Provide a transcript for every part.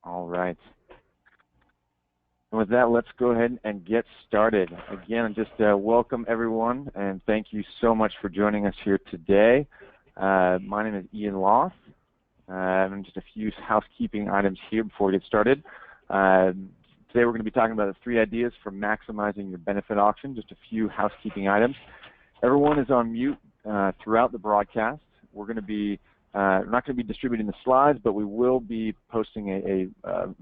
All right. And with that, let's go ahead and get started. Again, just welcome everyone, and thank you so much for joining us here today. My name is Ian Loth. And just a few housekeeping items here before we get started. Today we're going to be talking about the 3 ideas for maximizing your benefit auction. Just a few housekeeping items. Everyone is on mute throughout the broadcast. We're going to be not going to be distributing the slides, but we will be posting a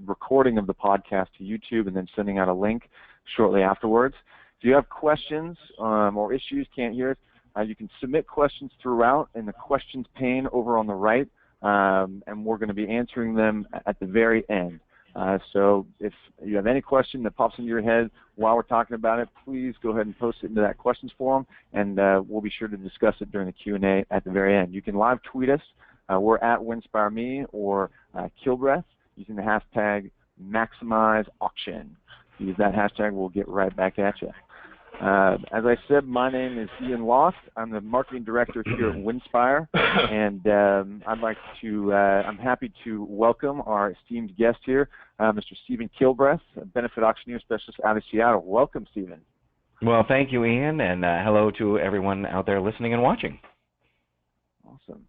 recording of the podcast to YouTube and then sending out a link shortly afterwards. If you have questions or issues, can't hear it, you can submit questions throughout in the questions pane over on the right, and we're going to be answering them at the very end. So if you have any question that pops into your head while we're talking about it, please go ahead and post it into that questions forum, and we'll be sure to discuss it during the Q&A at the very end. You can live tweet us. We're at WinStarMe or Kilbreath using the hashtag #MaximizeAuction. Use that hashtag, we'll get right back at you. As I said, my name is Ian Loth. I'm the marketing director here at Winspire, and I'm happy to welcome our esteemed guest here, Mr. Stephen Kilbreath, a benefit auctioneer specialist out of Seattle. Welcome, Stephen. Well, thank you, Ian, and hello to everyone out there listening and watching. Awesome.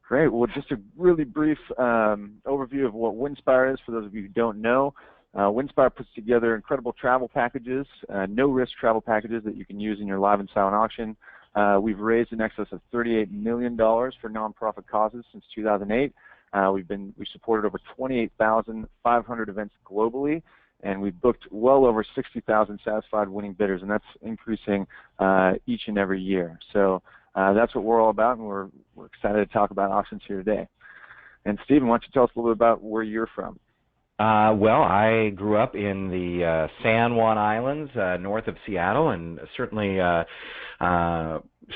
Great. Well, just a really brief overview of what Winspire is for those of you who don't know. Winspire puts together incredible travel packages, no-risk travel packages that you can use in your live and silent auction. We've raised in excess of $38 million for nonprofit causes since 2008. We've supported over 28,500 events globally, and we've booked well over 60,000 satisfied winning bidders, and that's increasing each and every year. So that's what we're all about, and we're excited to talk about auctions here today. And Stephen, why don't you tell us a little bit about where you're from? Well, I grew up in the San Juan Islands, north of Seattle, and certainly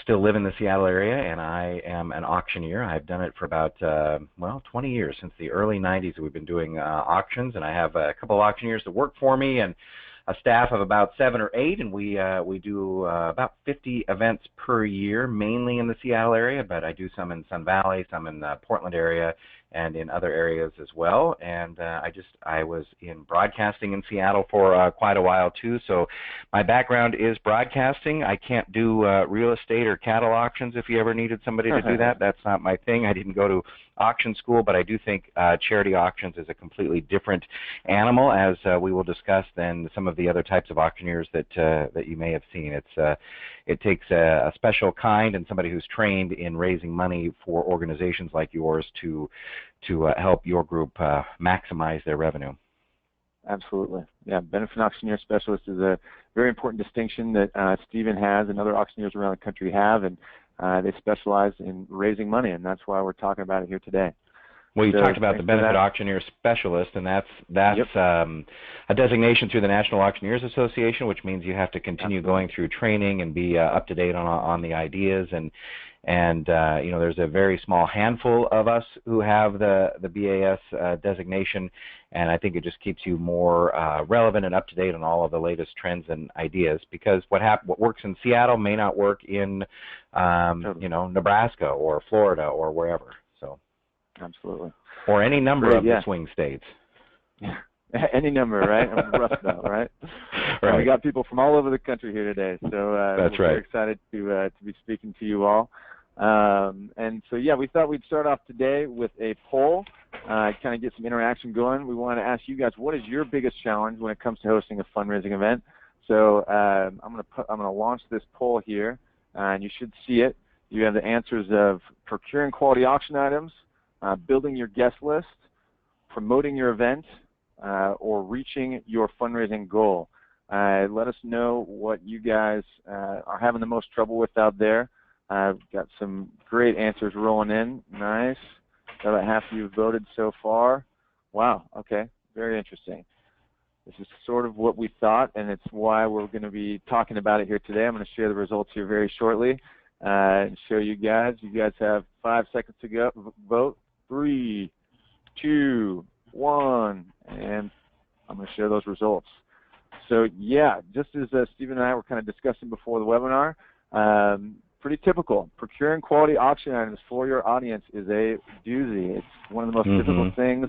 still live in the Seattle area, and I am an auctioneer. I've done it for about, 20 years. Since the early 90s we've been doing auctions, and I have a couple of auctioneers that work for me and a staff of about 7 or 8, and we do about 50 events per year, mainly in the Seattle area, but I do some in Sun Valley, some in the Portland area, and in other areas as well. And I was in broadcasting in Seattle for quite a while too, so my background is broadcasting. I can't do real estate or cattle auctions. If you ever needed somebody to do that, that's not my thing. I didn't go to auction school, but I do think charity auctions is a completely different animal, as we will discuss, than some of the other types of auctioneers that you may have seen. It takes a special kind and somebody who's trained in raising money for organizations like yours to help your group maximize their revenue. Absolutely. Yeah, benefit auctioneer specialist is a very important distinction that Stephen has and other auctioneers around the country have, and they specialize in raising money, and that's why we're talking about it here today. Well, you talked about the benefit auctioneer specialist, and that's yep. A designation through the National Auctioneers Association, which means you have to continue going through training and be up to date on the ideas. And there's a very small handful of us who have the BAS designation, and I think it just keeps you more relevant and up to date on all of the latest trends and ideas. Because what works in Seattle may not work in Nebraska or Florida or wherever. So. Absolutely. Or any number of the swing states. Yeah. Any number, right? Rust Belt, right? Right. We got people from all over the country here today, so that's we're right. very excited to be speaking to you all. And so, yeah, we thought we'd start off today with a poll, kind of get some interaction going. We want to ask you guys, what is your biggest challenge when it comes to hosting a fundraising event? So I'm going to launch this poll here, and you should see it. You have the answers of procuring quality auction items, building your guest list, promoting your event, or reaching your fundraising goal. Let us know what you guys are having the most trouble with out there. I've got some great answers rolling in. Nice. About half of you voted so far. Wow, okay, very interesting. This is sort of what we thought, and it's why we're going to be talking about it here today. I'm going to share the results here very shortly and show you guys. You guys have 5 seconds to go. Vote. 3, 2, 1, and I'm going to share those results. So yeah, just as Stephen and I were kind of discussing before the webinar, pretty typical. Procuring quality auction items for your audience is a doozy. It's one of the most difficult things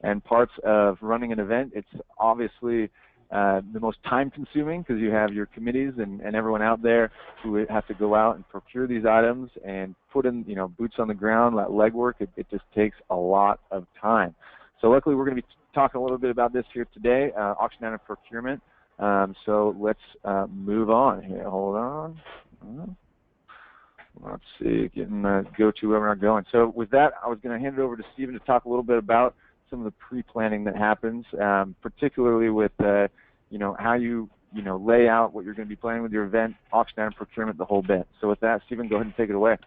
and parts of running an event. It's obviously the most time-consuming because you have your committees and everyone out there who have to go out and procure these items and put in, boots on the ground, that legwork. It just takes a lot of time. So luckily, we're going to be talking a little bit about this here today, auction item procurement. So let's move on here. Hold on. Let's see, go to where we're going. So with that, I was going to hand it over to Stephen to talk a little bit about some of the pre-planning that happens, particularly with how you lay out what you're going to be planning with your event, auction item procurement, the whole bit. So with that, Stephen, go ahead and take it away.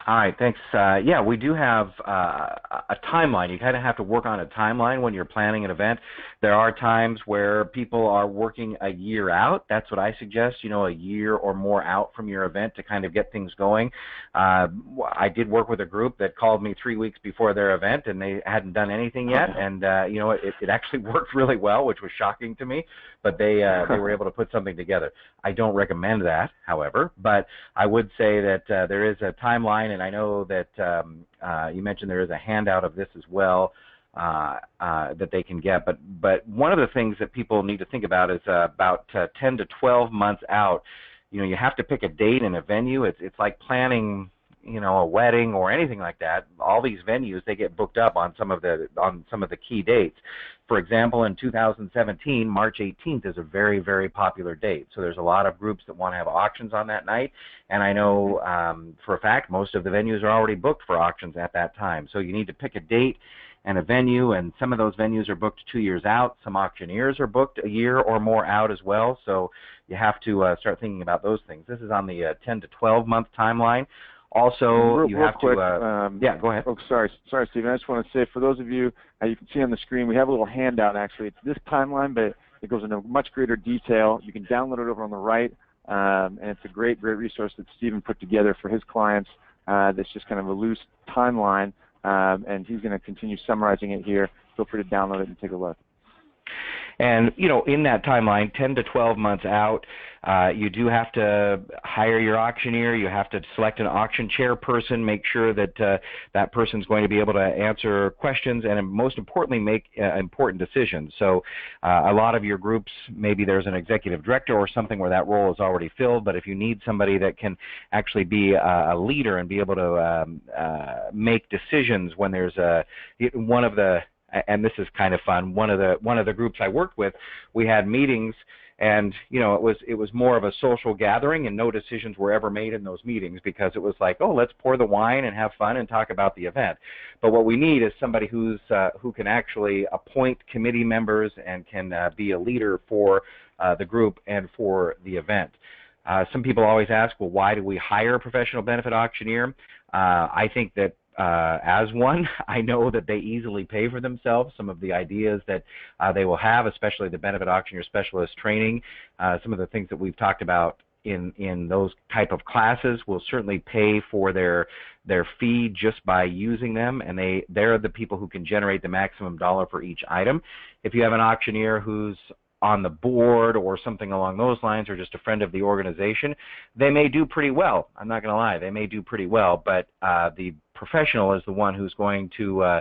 All right, thanks. Yeah, we do have a timeline. You kind of have to work on a timeline when you're planning an event. There are times where people are working a year out. That's what I suggest, a year or more out from your event to kind of get things going. I did work with a group that called me 3 weeks before their event, and they hadn't done anything yet. And, it actually worked really well, which was shocking to me, but they were able to put something together. I don't recommend that, however, but I would say that there is a timeline. And I know that you mentioned there is a handout of this as well that they can get. But one of the things that people need to think about is about 10 to 12 months out. You have to pick a date and a venue. It's like planning, a wedding or anything like that. All these venues, they get booked up on some of the key dates. For example, in 2017, March 18th is a very, very popular date. So there's a lot of groups that want to have auctions on that night. And I know for a fact most of the venues are already booked for auctions at that time. So you need to pick a date and a venue, and some of those venues are booked 2 years out. Some auctioneers are booked a year or more out as well. So you have to start thinking about those things. This is on the 10 to 12 month timeline. Also, you have quick, to, yeah, go ahead. Oh, sorry, Stephen. I just want to say, for those of you, you can see on the screen, we have a little handout, actually. It's this timeline, but it goes into much greater detail. You can download it over on the right, and it's a great, great resource that Stephen put together for his clients. That's just kind of a loose timeline, and he's going to continue summarizing it here. Feel free to download it and take a look. And, in that timeline, 10 to 12 months out, you do have to hire your auctioneer. You have to select an auction chairperson, make sure that that person's going to be able to answer questions and, most importantly, make important decisions. So a lot of your groups, maybe there's an executive director or something where that role is already filled, but if you need somebody that can actually be a leader and be able to make decisions when there's one of the, and this is kind of fun, one of the groups I worked with, we had meetings, and it was more of a social gathering, and no decisions were ever made in those meetings because it was like, oh, let's pour the wine and have fun and talk about the event. But what we need is somebody who can actually appoint committee members and can be a leader for the group and for the event. Some people always ask, well, why do we hire a professional benefit auctioneer? I think that as one, I know that they easily pay for themselves. Some of the ideas that they will have, especially the benefit auctioneer specialist training, some of the things that we've talked about in those type of classes will certainly pay for their fee just by using them, and they're the people who can generate the maximum dollar for each item. If you have an auctioneer who's on the board or something along those lines, or just a friend of the organization, they may do pretty well. I'm not going to lie, they may do pretty well, but the professional is the one who's going to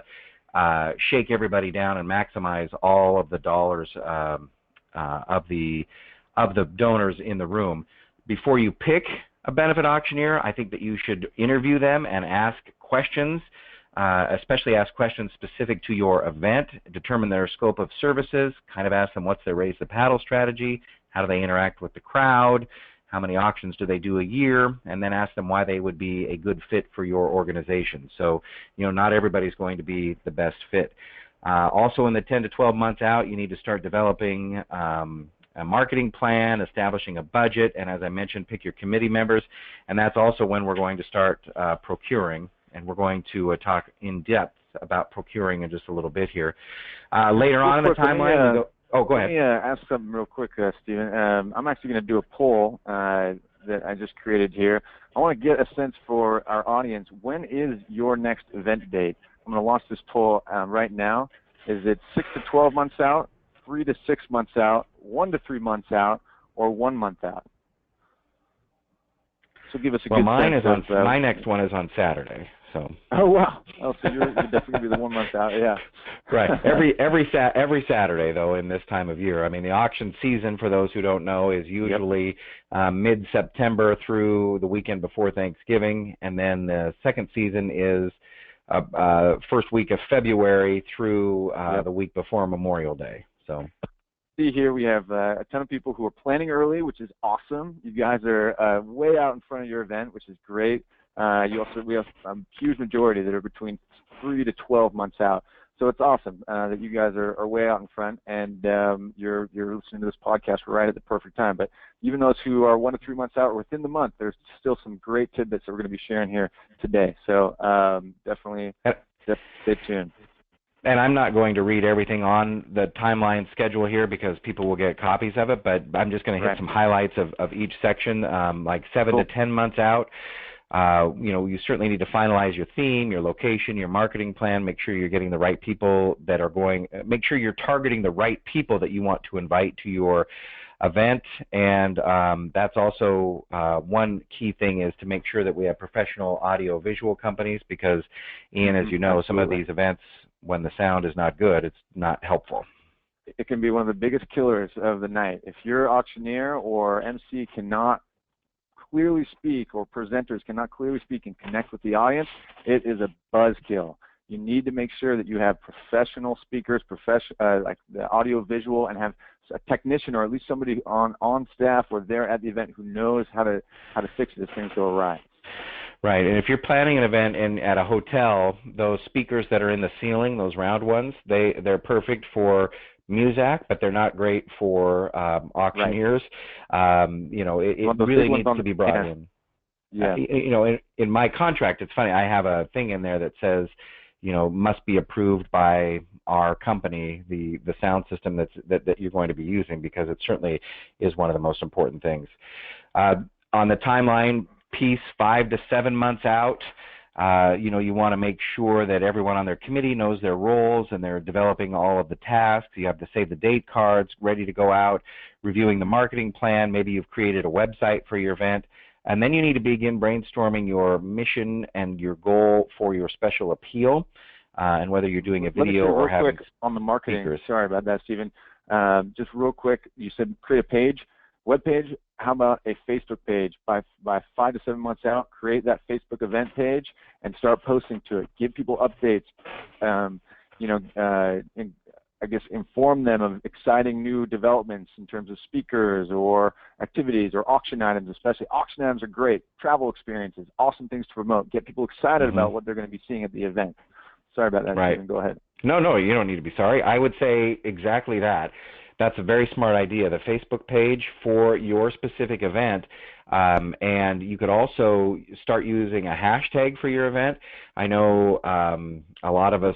shake everybody down and maximize all of the dollars of the donors in the room. Before you pick a benefit auctioneer, I think that you should interview them and ask questions, especially ask questions specific to your event, determine their scope of services, kind of ask them what's their raise the paddle strategy, how do they interact with the crowd, how many auctions do they do a year, and then ask them why they would be a good fit for your organization. So, not everybody's going to be the best fit. Also in the 10 to 12 months out, you need to start developing a marketing plan, establishing a budget, and as I mentioned, pick your committee members, and that's also when we're going to start procuring. And we're going to talk in depth about procuring in just a little bit here. Later on in the timeline, go ahead. Let me ask something real quick, Stephen. I'm actually going to do a poll that I just created here. I want to get a sense for our audience. When is your next event date? I'm going to launch this poll right now. Is it 6 to 12 months out, 3 to 6 months out, 1 to 3 months out, or 1 month out? So give us a good sense. My next one is on Saturday. So. Oh, wow. Oh, so you're definitely going to be the 1 month out, yeah. Right. Every Saturday, though, in this time of year. I mean, the auction season, for those who don't know, is usually mid-September through the weekend before Thanksgiving, and then the second season is first week of February through the week before Memorial Day. So. See here, we have a ton of people who are planning early, which is awesome. You guys are way out in front of your event, which is great. We have a huge majority that are between 3 to 12 months out. So it's awesome that you guys are way out in front, and you're listening to this podcast right at the perfect time. But even those who are 1 to 3 months out or within the month, there's still some great tidbits that we're going to be sharing here today. So definitely stay tuned. And I'm not going to read everything on the timeline schedule here because people will get copies of it, but I'm just going to hit some highlights of each section, like 7 to 10 months out. You certainly need to finalize your theme, your location, your marketing plan. Make sure you're getting the right people that are going. Make sure you're targeting the right people that you want to invite to your event. And that's also one key thing is to make sure that we have professional audio-visual companies because, Ian, as you know, some of these events, when the sound is not good, it's not helpful. It can be one of the biggest killers of the night. If your auctioneer or MC cannot clearly speak, or presenters cannot clearly speak and connect with the audience, it is a buzzkill. You need to make sure that you have professional speakers, like the audio visual, and have a technician or at least somebody on staff or there at the event who knows how to fix it if things go awry. Right, and if you're planning an event at a hotel, those speakers that are in the ceiling, those round ones, they're perfect for Muzak, but they're not great for auctioneers. It really needs to be brought in. Yeah. In my contract, it's funny. I have a thing in there that says, must be approved by our company, the sound system that you're going to be using, because it certainly is one of the most important things. On the timeline piece, 5 to 7 months out, you want to make sure that everyone on their committee knows their roles and they're developing all of the tasks. You have to save the date cards, ready to go out, reviewing the marketing plan. Maybe you've created a website for your event. And then you need to begin brainstorming your mission and your goal for your special appeal, and whether you're doing a video or having on the marketing. Speakers. Sorry about that, Stephen. Just real quick, you said create a page, web page. How about a Facebook page? By 5 to 7 months out, create that Facebook event page and start posting to it. Give people updates. I guess inform them of exciting new developments in terms of speakers or activities or auction items. Especially auction items are great. Travel experiences, awesome things to promote. Get people excited about what they're going to be seeing at the event. Sorry about that, Stephen. Go ahead. No, you don't need to be sorry. I would say exactly that. That's a very smart idea, the Facebook page for your specific event. And you could also start using a hashtag for your event. I know a lot of us,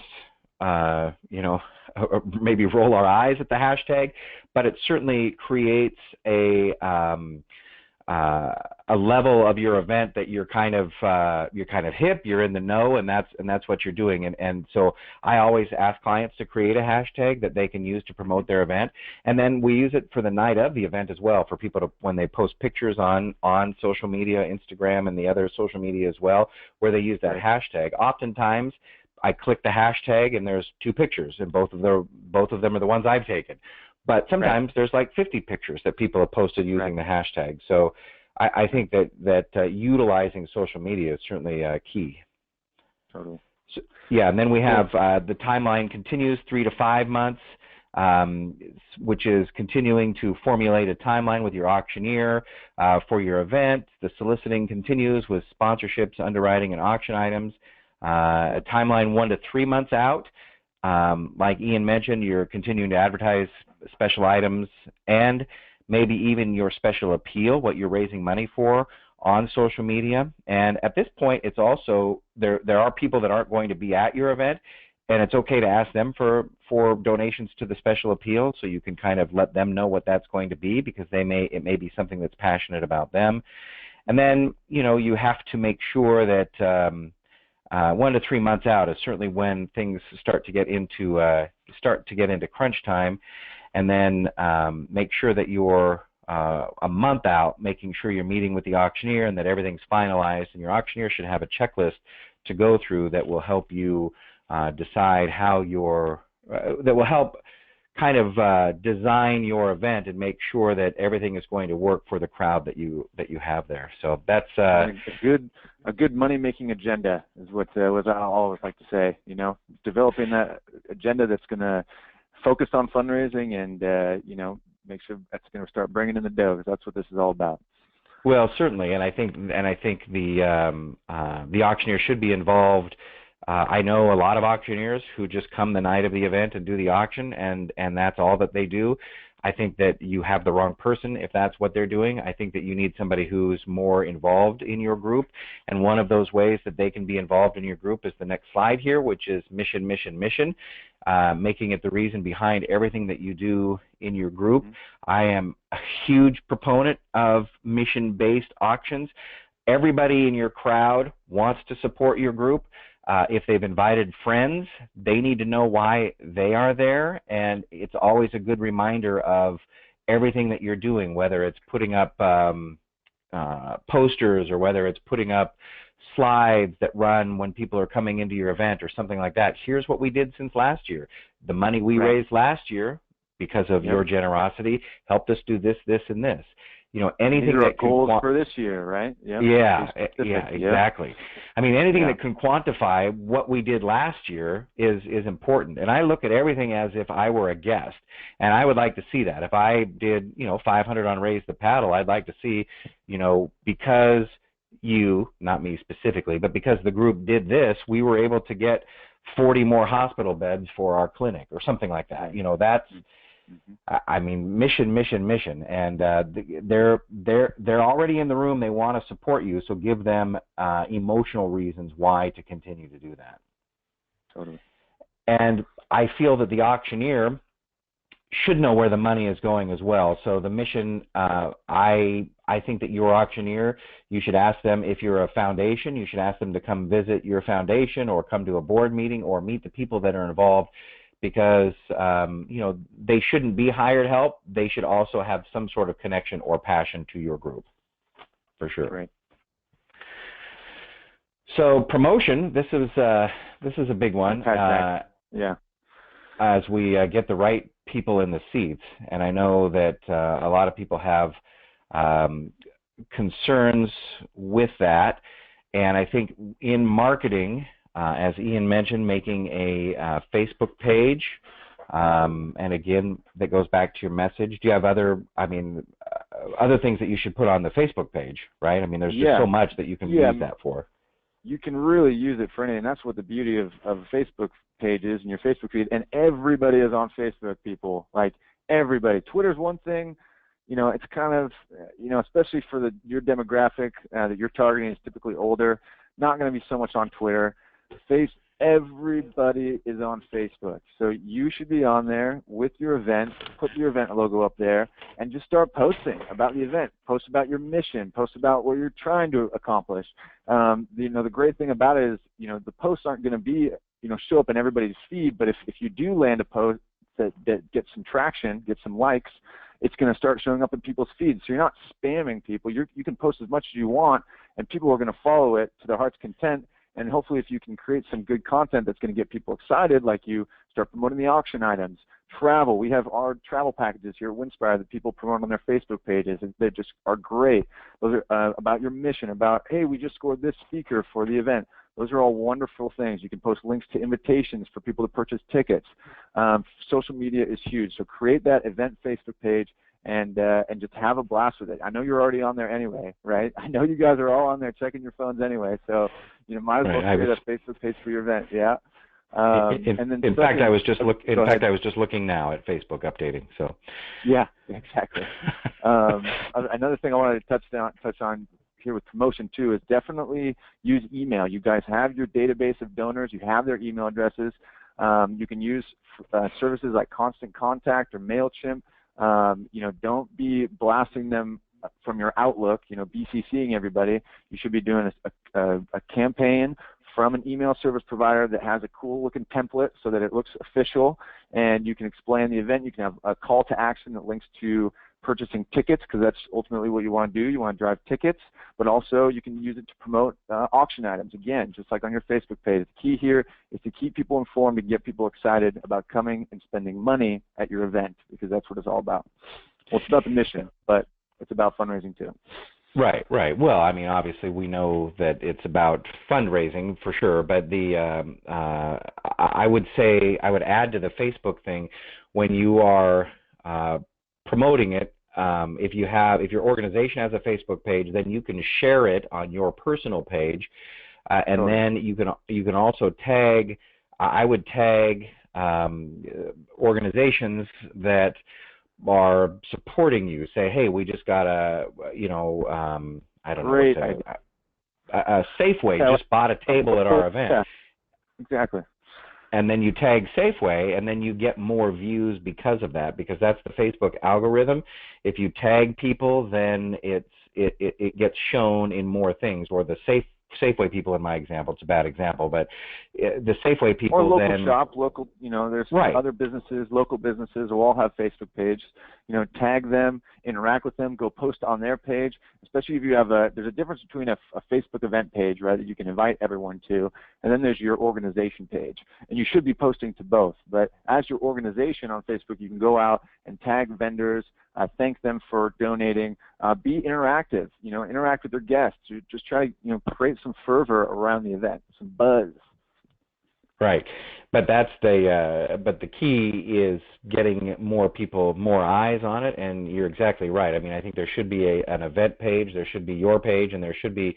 maybe roll our eyes at the hashtag, but it certainly creates a level of your event that you're kind of hip, you're in the know, and that's what you're doing. And so I always ask clients to create a hashtag that they can use to promote their event, and then we use it for the night of the event as well, for people to, when they post pictures on social media, Instagram and the other social media as well, where they use that hashtag. Oftentimes I click the hashtag and there's 2 pictures, and both of them are the ones I've taken. But sometimes there's like 50 pictures that people have posted using the hashtag. So I think that utilizing social media is certainly key. Totally. So, yeah, and then we have the timeline continues 3 to 5 months, which is continuing to formulate a timeline with your auctioneer for your event. The soliciting continues with sponsorships, underwriting, and auction items. A timeline 1 to 3 months out. Like Ian mentioned, you're continuing to advertise special items and maybe even your special appeal, what you're raising money for, on social media. And at this point, it's also, there are people that aren't going to be at your event, and it's okay to ask them for donations to the special appeal, so you can kind of let them know what that's going to be, because it may be something that's passionate about them. And then, you have to make sure that 1 to 3 months out is certainly when things start to get into crunch time, and then make sure that you're a month out, making sure you're meeting with the auctioneer and that everything's finalized. And your auctioneer should have a checklist to go through that will help you decide how your that will help kind of design your event and make sure that everything is going to work for the crowd that you have there. So that's a good money-making agenda is what I always like to say. You know, developing that agenda that's going to focus on fundraising and you know, make sure that's going to start bringing in the dough, because that's what this is all about. Well, certainly, and I think the auctioneer should be involved. I know a lot of auctioneers who just come the night of the event and do the auction, and that's all that they do. I think that you have the wrong person if that's what they're doing. I think that you need somebody who's more involved in your group, and one of those ways that they can be involved in your group is the next slide here, which is mission, mission, mission, making it the reason behind everything that you do in your group. I am a huge proponent of mission-based auctions. Everybody in your crowd wants to support your group. If they've invited friends, they need to know why they are there, and it's always a good reminder of everything that you're doing, whether it's putting up posters or whether it's putting up slides that run when people are coming into your event or something like that. Here's what we did since last year. The money we raised last year, because of your generosity, helped us do this, this, and this. You know, anything that goals for this year, right? Yeah, exactly. I mean, anything that can quantify what we did last year is important. And I look at everything as if I were a guest, and I would like to see that. If I did, you know, 500 on Raise the Paddle, I'd like to see, you know, because you, not me specifically, but because the group did this, we were able to get 40 more hospital beds for our clinic or something like that. You know, that's. I mean, mission, mission, mission, and they're already in the room. They want to support you, so give them emotional reasons why to continue to do that. Totally. And I feel that the auctioneer should know where the money is going as well. So the mission, I think that your auctioneer, you should ask them, if you're a foundation, you should ask them to come visit your foundation or come to a board meeting or meet the people that are involved. Because you know, they shouldn't be hired help. They should also have some sort of connection or passion to your group, for sure. Right. So promotion. This is a big one. As we get the right people in the seats, and I know that a lot of people have concerns with that, and I think in marketing. As Ian mentioned, making a Facebook page, and again, that goes back to your message. Do you have other things that you should put on the Facebook page, right? I mean, there's just so much that you can use that for. You can really use it for anything. That's what the beauty of a Facebook page is, and your Facebook feed. And everybody is on Facebook, people. Like, everybody. Twitter's one thing. You know, it's kind of, you know, especially for your demographic that you're targeting is typically older. Not going to be so much on Twitter. Everybody is on Facebook, so you should be on there with your event. Put your event logo up there and just start posting about the event. Post about your mission. Post about what you're trying to accomplish. You know, the great thing about it is, you know, the posts aren't going to be, you know, show up in everybody's feed, but if you do land a post that gets some traction, gets some likes, it's going to start showing up in people's feeds. So you're not spamming people. You can post as much as you want, and people are going to follow it to their heart's content. And hopefully, if you can create some good content that's going to get people excited, like you start promoting the auction items, travel. We have our travel packages here at Windstar that people promote on their Facebook pages, and they just are great. Those are about your mission, about, hey, we just scored this speaker for the event. Those are all wonderful things. You can post links to invitations for people to purchase tickets. Social media is huge, so create that event Facebook page and just have a blast with it. I know you're already on there anyway, right? I know you guys are all on there checking your phones anyway, so you know, might as well create a Facebook page for your event. Yeah. In fact, I was just looking now at Facebook updating. So. Yeah, exactly. Another thing I wanted to touch on here with promotion too is definitely use email. You guys have your database of donors. You have their email addresses. You can use services like Constant Contact or MailChimp. You know, don't be blasting them from your Outlook, you know, BCCing everybody. You should be doing a campaign from an email service provider that has a cool looking template so that it looks official, and you can explain the event. You can have a call to action that links to purchasing tickets, because that's ultimately what you want to do. You want to drive tickets, but also you can use it to promote auction items. Again, just like on your Facebook page. The key here is to keep people informed and get people excited about coming and spending money at your event, because that's what it's all about. Well, it's about the mission, but it's about fundraising too. Right, right. Well, I mean, obviously we know that it's about fundraising for sure, but I would say, I would add to the Facebook thing, when you are promoting it, if your organization has a Facebook page, then you can share it on your personal page, and then you can also tag. I would tag organizations that are supporting you. Say, hey, we just got a, I don't know, a Safeway just bought a table at our event. Yeah, exactly. And then you tag Safeway, and then you get more views because of that, because that's the Facebook algorithm. If you tag people, then it gets shown in more things. Or the Safeway people, in my example, it's a bad example, but the Safeway people, or local then shop, local, there's other businesses, local businesses who all have Facebook pages. Tag them, interact with them, go post on their page. Especially if you have there's a difference between a Facebook event page, right, that you can invite everyone to, and then there's your organization page. And you should be posting to both. But as your organization on Facebook, you can go out and tag vendors, thank them for donating, be interactive, interact with their guests. Just try to, create some fervor around the event, some buzz. Right, but but the key is getting more people, more eyes on it, and you're exactly right. I mean, I think there should be an event page, there should be your page, and there should be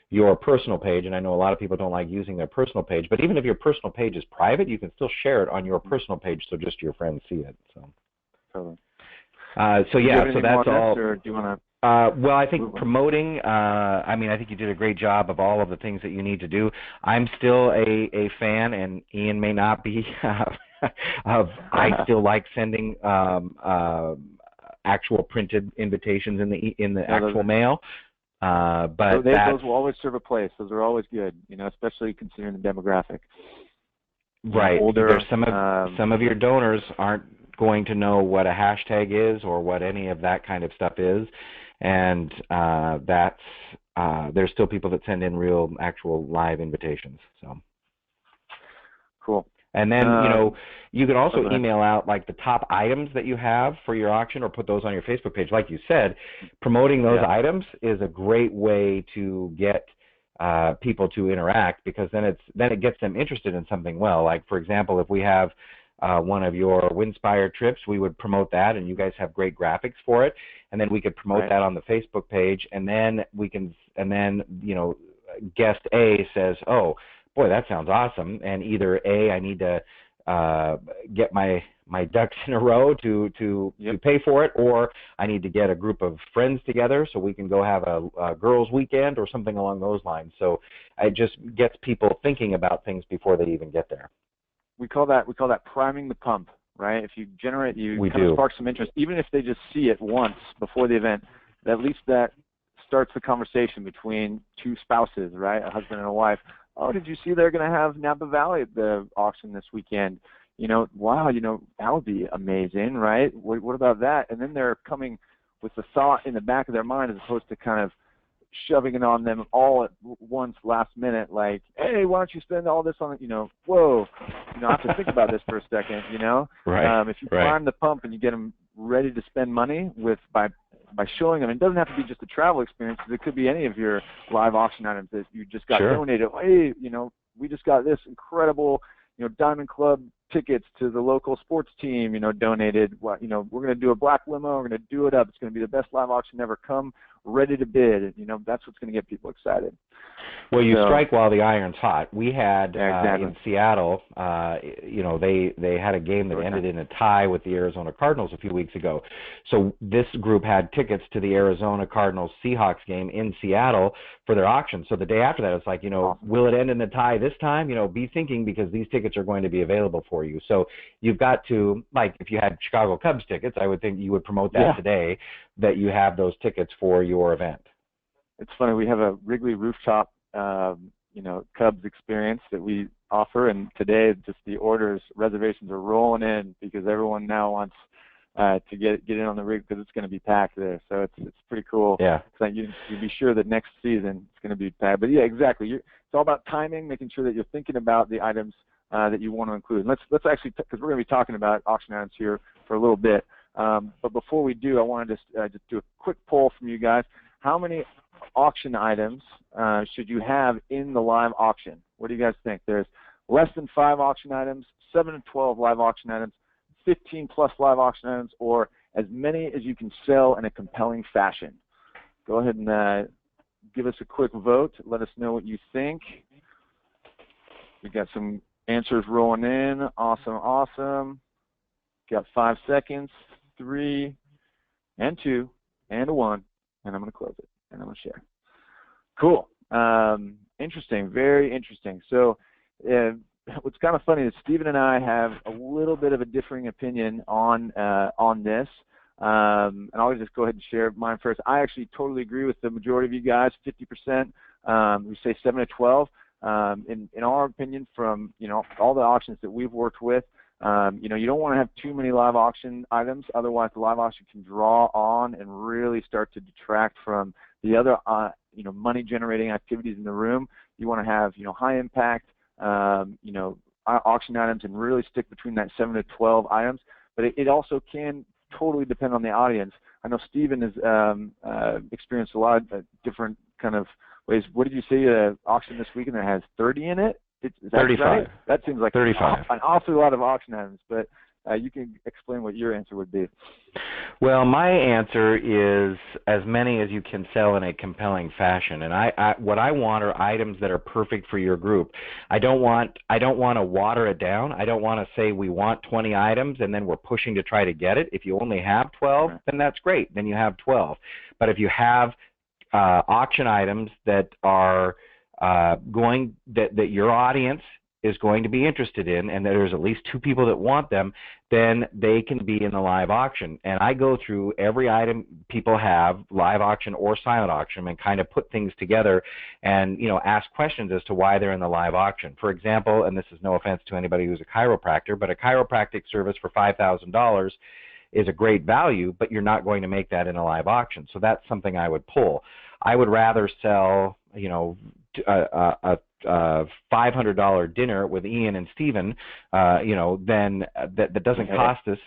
your personal page, and I know a lot of people don't like using their personal page, but even if your personal page is private, you can still share it on your personal page so just your friends see it. So, totally. So that's all. Or do you want to? Well, I think promoting, I mean, I think you did a great job of all of the things that you need to do. I'm still a fan, and Ian may not be, I still like sending actual printed invitations in the actual mail. But those will always serve a place. Those are always good, especially considering the demographic. Right. Older, some of your donors aren't going to know what a hashtag is or what any of that kind of stuff is, and there's still people that send in real, actual live invitations. So cool. And then you can also email out like the top items that you have for your auction, or put those on your Facebook page. Like you said, promoting those items is a great way to get people to interact, because then it gets them interested in something. Well, like for example, if we have one of your Windstar trips, we would promote that, and you guys have great graphics for it, and then we could promote that on the Facebook page, and then guest A says, oh boy, that sounds awesome, and either A, I need to get my ducks in a row to pay for it, or I need to get a group of friends together so we can go have a girls' weekend or something along those lines. So it just gets people thinking about things before they even get there. We call that priming the pump, right? If you generate, spark some interest, even if they just see it once before the event, at least that starts the conversation between two spouses, right? A husband and a wife. Oh, did you see they're going to have Napa Valley at the auction this weekend? Wow, that would be amazing, right? What about that? And then they're coming with the thought in the back of their mind, as opposed to kind of shoving it on them all at once last minute, like, hey, why don't you spend all this on, whoa, I have to think about this for a second, Right. If you prime the pump and you get them ready to spend money by showing them, it doesn't have to be just a travel experience, because it could be any of your live auction items that you just got donated. Hey, we just got this incredible, Diamond Club tickets to the local sports team, donated. We're going to do a black limo. We're going to do it up. It's going to be the best live auction ever. Come ready to bid. That's what's going to get people excited. Well, you strike while the iron's hot. We had in Seattle, they had a game that ended in a tie with the Arizona Cardinals a few weeks ago. So this group had tickets to the Arizona Cardinals Seahawks game in Seattle for their auction. So the day after that, it's like, will it end in a tie this time? Be thinking, because these tickets are going to be available for you. So you've got to, like, if you had Chicago Cubs tickets, I would think you would promote that today, that you have those tickets for your event. It's funny, we have a Wrigley rooftop Cubs experience that we offer, and today just the reservations are rolling in, because everyone now wants to get in on the rig because it's going to be packed there. So it's pretty cool. Yeah. So you be sure that next season it's going to be packed. But yeah, exactly. It's all about timing, making sure that you're thinking about the items that you want to include. And let's actually, because we're going to be talking about auction items here for a little bit. But before we do, I want to just do a quick poll from you guys. How many auction items should you have in the live auction? What do you guys think? There's less than 5 auction items, 7 to 12 live auction items, 15 plus live auction items, or as many as you can sell in a compelling fashion. Go ahead and give us a quick vote. Let us know what you think. We got some answers rolling in. Awesome, awesome. Got 5 seconds. 3 and 2 and 1, and I'm going to close it and I'm going to share. Cool. Interesting. Very interesting. So what's kind of funny is Stephen and I have a little bit of a differing opinion on this. And I'll just go ahead and share mine first. I actually totally agree with the majority of you guys, 50%. We say 7 to 12. In our opinion, from all the auctions that we've worked with, you don't want to have too many live auction items. Otherwise, the live auction can draw on and really start to detract from the other money-generating activities in the room. You want to have high impact auction items and really stick between that 7 to 12 items. But it also can totally depend on the audience. I know Stephen has experienced a lot of different kind of ways. What did you say? Auction this weekend that has 30 in it? Is that 35. Right? That seems like 35. An awful lot of auction items, but you can explain what your answer would be. Well, my answer is as many as you can sell in a compelling fashion, and what I want are items that are perfect for your group. I don't want to water it down. I don't want to say we want 20 items and then we're pushing to try to get it. If you only have 12, right, then that's great. Then you have 12. But if you have auction items that are that your audience is going to be interested in, and there's at least 2 people that want them, then they can be in the live auction. And I go through every item people have, live auction or silent auction, and kind of put things together and ask questions as to why they're in the live auction. For example, and this is no offense to anybody who's a chiropractor, but a chiropractic service for $5,000 is a great value, but you're not going to make that in a live auction. So that's something I would pull. I would rather sell, a $500 dinner with Ian and Stephen, then that doesn't cost us,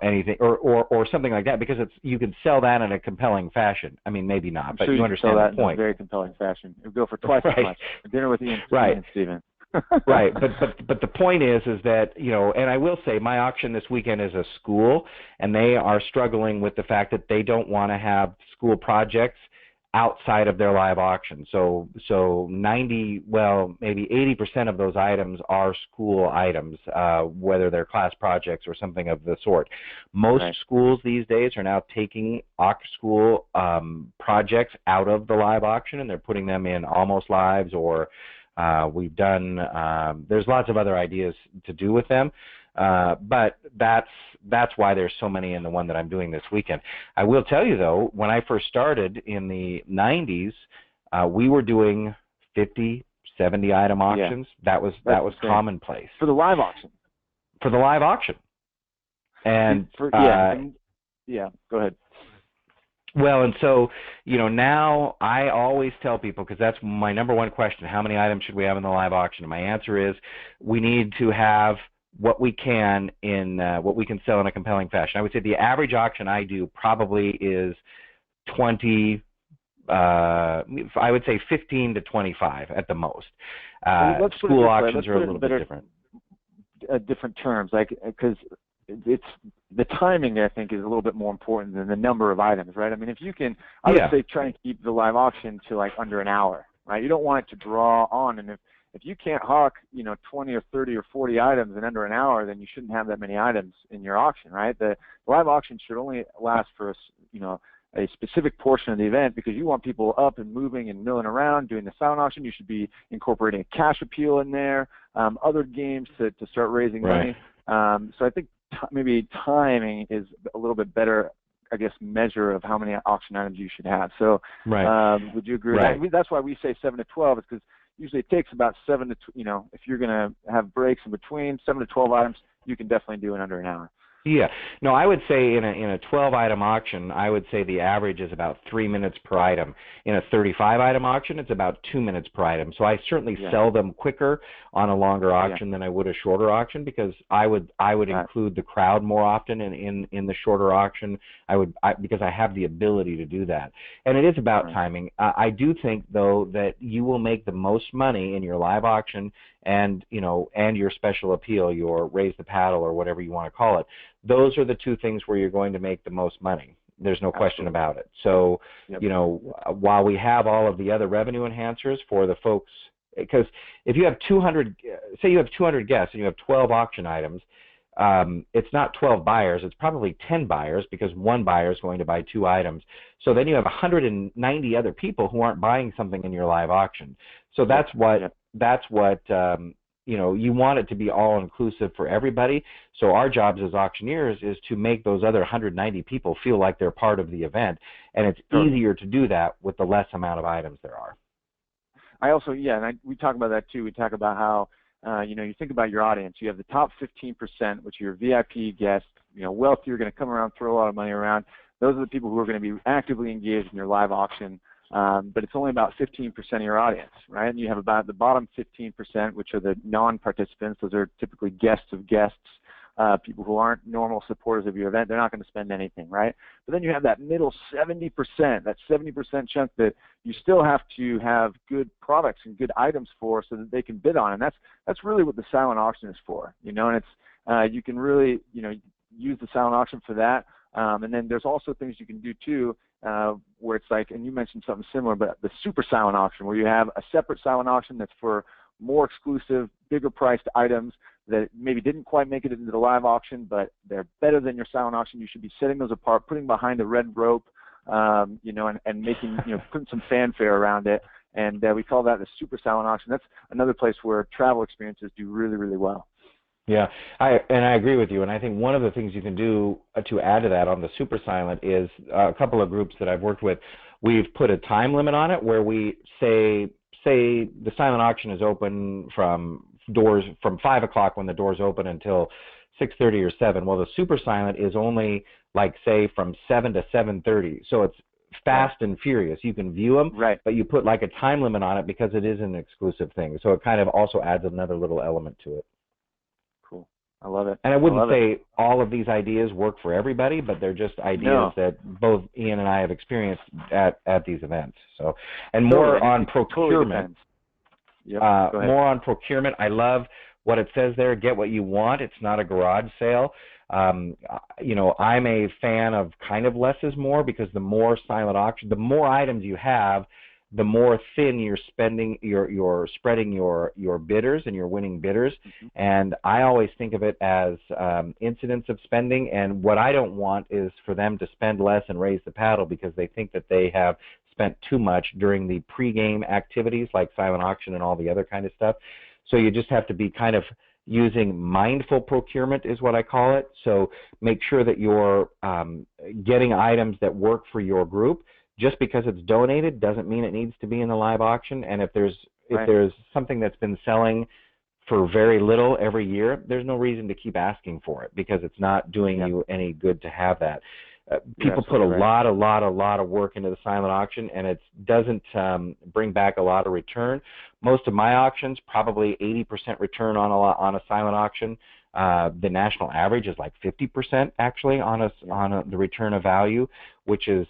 anything, or something like that, because you can sell that in a compelling fashion. I mean, maybe not, but you understand the point. In a very compelling fashion. It would go for twice as much. A dinner with Ian and Stephen. Right, but the point is that and I will say my auction this weekend is a school, and they are struggling with the fact that they don't want to have school projects outside of their live auction. So maybe 80% of those items are school items, whether they're class projects or something of the sort. Most schools these days are now taking school projects out of the live auction, and they're putting them in almost lives, or we've done, there's lots of other ideas to do with them. But that's why there's so many in the one that I'm doing this weekend. I will tell you, though, when I first started in the 90s, we were doing 50, 70 item auctions. Yeah. That was commonplace. For the live auction. For the live auction. And go ahead. Well, and so, now I always tell people, because that's my number one question, how many items should we have in the live auction? And my answer is we need to have what we can sell in a compelling fashion. I would say the average auction I do probably is 20, I would say 15 to 25 at the most. School auctions are a little bit different. Different terms, because it's the timing, I think, is a little bit more important than the number of items, right? I mean, if you can, I would say try and keep the live auction to under an hour, right? You don't want it to draw on, and if you can't hawk, 20 or 30 or 40 items in under an hour, then you shouldn't have that many items in your auction, right? The live auction should only last for a specific portion of the event, because you want people up and moving and milling around doing the silent auction. You should be incorporating a cash appeal in there, other games to start raising money. So I think maybe timing is a little bit better, I guess, measure of how many auction items you should have. So would you agree with that? That's why we say 7 to 12, is because usually it takes about 7 to, if you're going to have breaks in between, 7 to 12 items, you can definitely do in under an hour. Yeah. No, I would say in a 12-item auction, I would say the average is about 3 minutes per item. In a 35-item auction, it's about 2 minutes per item. So I certainly sell them quicker on a longer auction than I would a shorter auction, because I would include the crowd more often in the shorter auction. Because I have the ability to do that. And it is about timing. I do think, though, that you will make the most money in your live auction and your special appeal, your raise the paddle or whatever you want to call it. Those are the two things where you're going to make the most money. There's no question about it. So, while we have all of the other revenue enhancers for the folks, because if you have 200, say you have 200 guests and you have 12 auction items, it's not 12 buyers, it's probably 10 buyers, because one buyer is going to buy 2 items. So then you have 190 other people who aren't buying something in your live auction. So that's what you want it to be all-inclusive for everybody. So our jobs as auctioneers is to make those other 190 people feel like they're part of the event, and it's easier to do that with the less amount of items there are. I also, we talk about that too. We talk about how, you think about your audience. You have the top 15%, which are your VIP guests, wealthy, you're going to come around, throw a lot of money around. Those are the people who are going to be actively engaged in your live auction. But it's only about 15% of your audience, right? And you have about the bottom 15%, which are the non-participants. Those are typically guests of guests, people who aren't normal supporters of your event. They're not going to spend anything, right? But then you have that middle 70%, that 70% chunk that you still have to have good products and good items for, so that they can bid on. And that's really what the silent auction is for, and it's you can really use the silent auction for that. And then there's also things you can do too, where it's like, and you mentioned something similar, but the super silent auction, where you have a separate silent auction that's for more exclusive, bigger priced items that maybe didn't quite make it into the live auction, but they're better than your silent auction. You should be setting those apart, putting behind a red rope, and making, putting some fanfare around it. And we call that the super silent auction. That's another place where travel experiences do really, really well. Yeah, I agree with you, and I think one of the things you can do to add to that on the super silent is a couple of groups that I've worked with. We've put a time limit on it where we say the silent auction is open from 5 o'clock when the doors open until 6:30 or 7. Well, the super silent is only say from 7 to 7:30, so it's fast and furious. You can view them, but you put a time limit on it because it is an exclusive thing. So it kind of also adds another little element to it. I love it. And I wouldn't say all of these ideas work for everybody, but they're just ideas that both Ian and I have experienced at these events. So, and more on procurement. More on procurement. I love what it says there. Get what you want. It's not a garage sale. I'm a fan of kind of less is more, because the more silent auction, the more items you have, the more thin you're spreading your bidders and your winning bidders. And I always think of it as incidents of spending, and what I don't want is for them to spend less and raise the paddle because they think that they have spent too much during the pregame activities like silent auction and all the other kind of stuff. So you just have to be kind of using mindful procurement is what I call it. So make sure that you're getting items that work for your group. Just because it's donated doesn't mean it needs to be in the live auction. And if there's something that's been selling for very little every year, there's no reason to keep asking for it, because it's not doing you any good to have that. People put a lot of work into the silent auction, and it doesn't bring back a lot of return. Most of my auctions, probably 80% return on a silent auction. The national average is like 50% actually on the return of value, which is,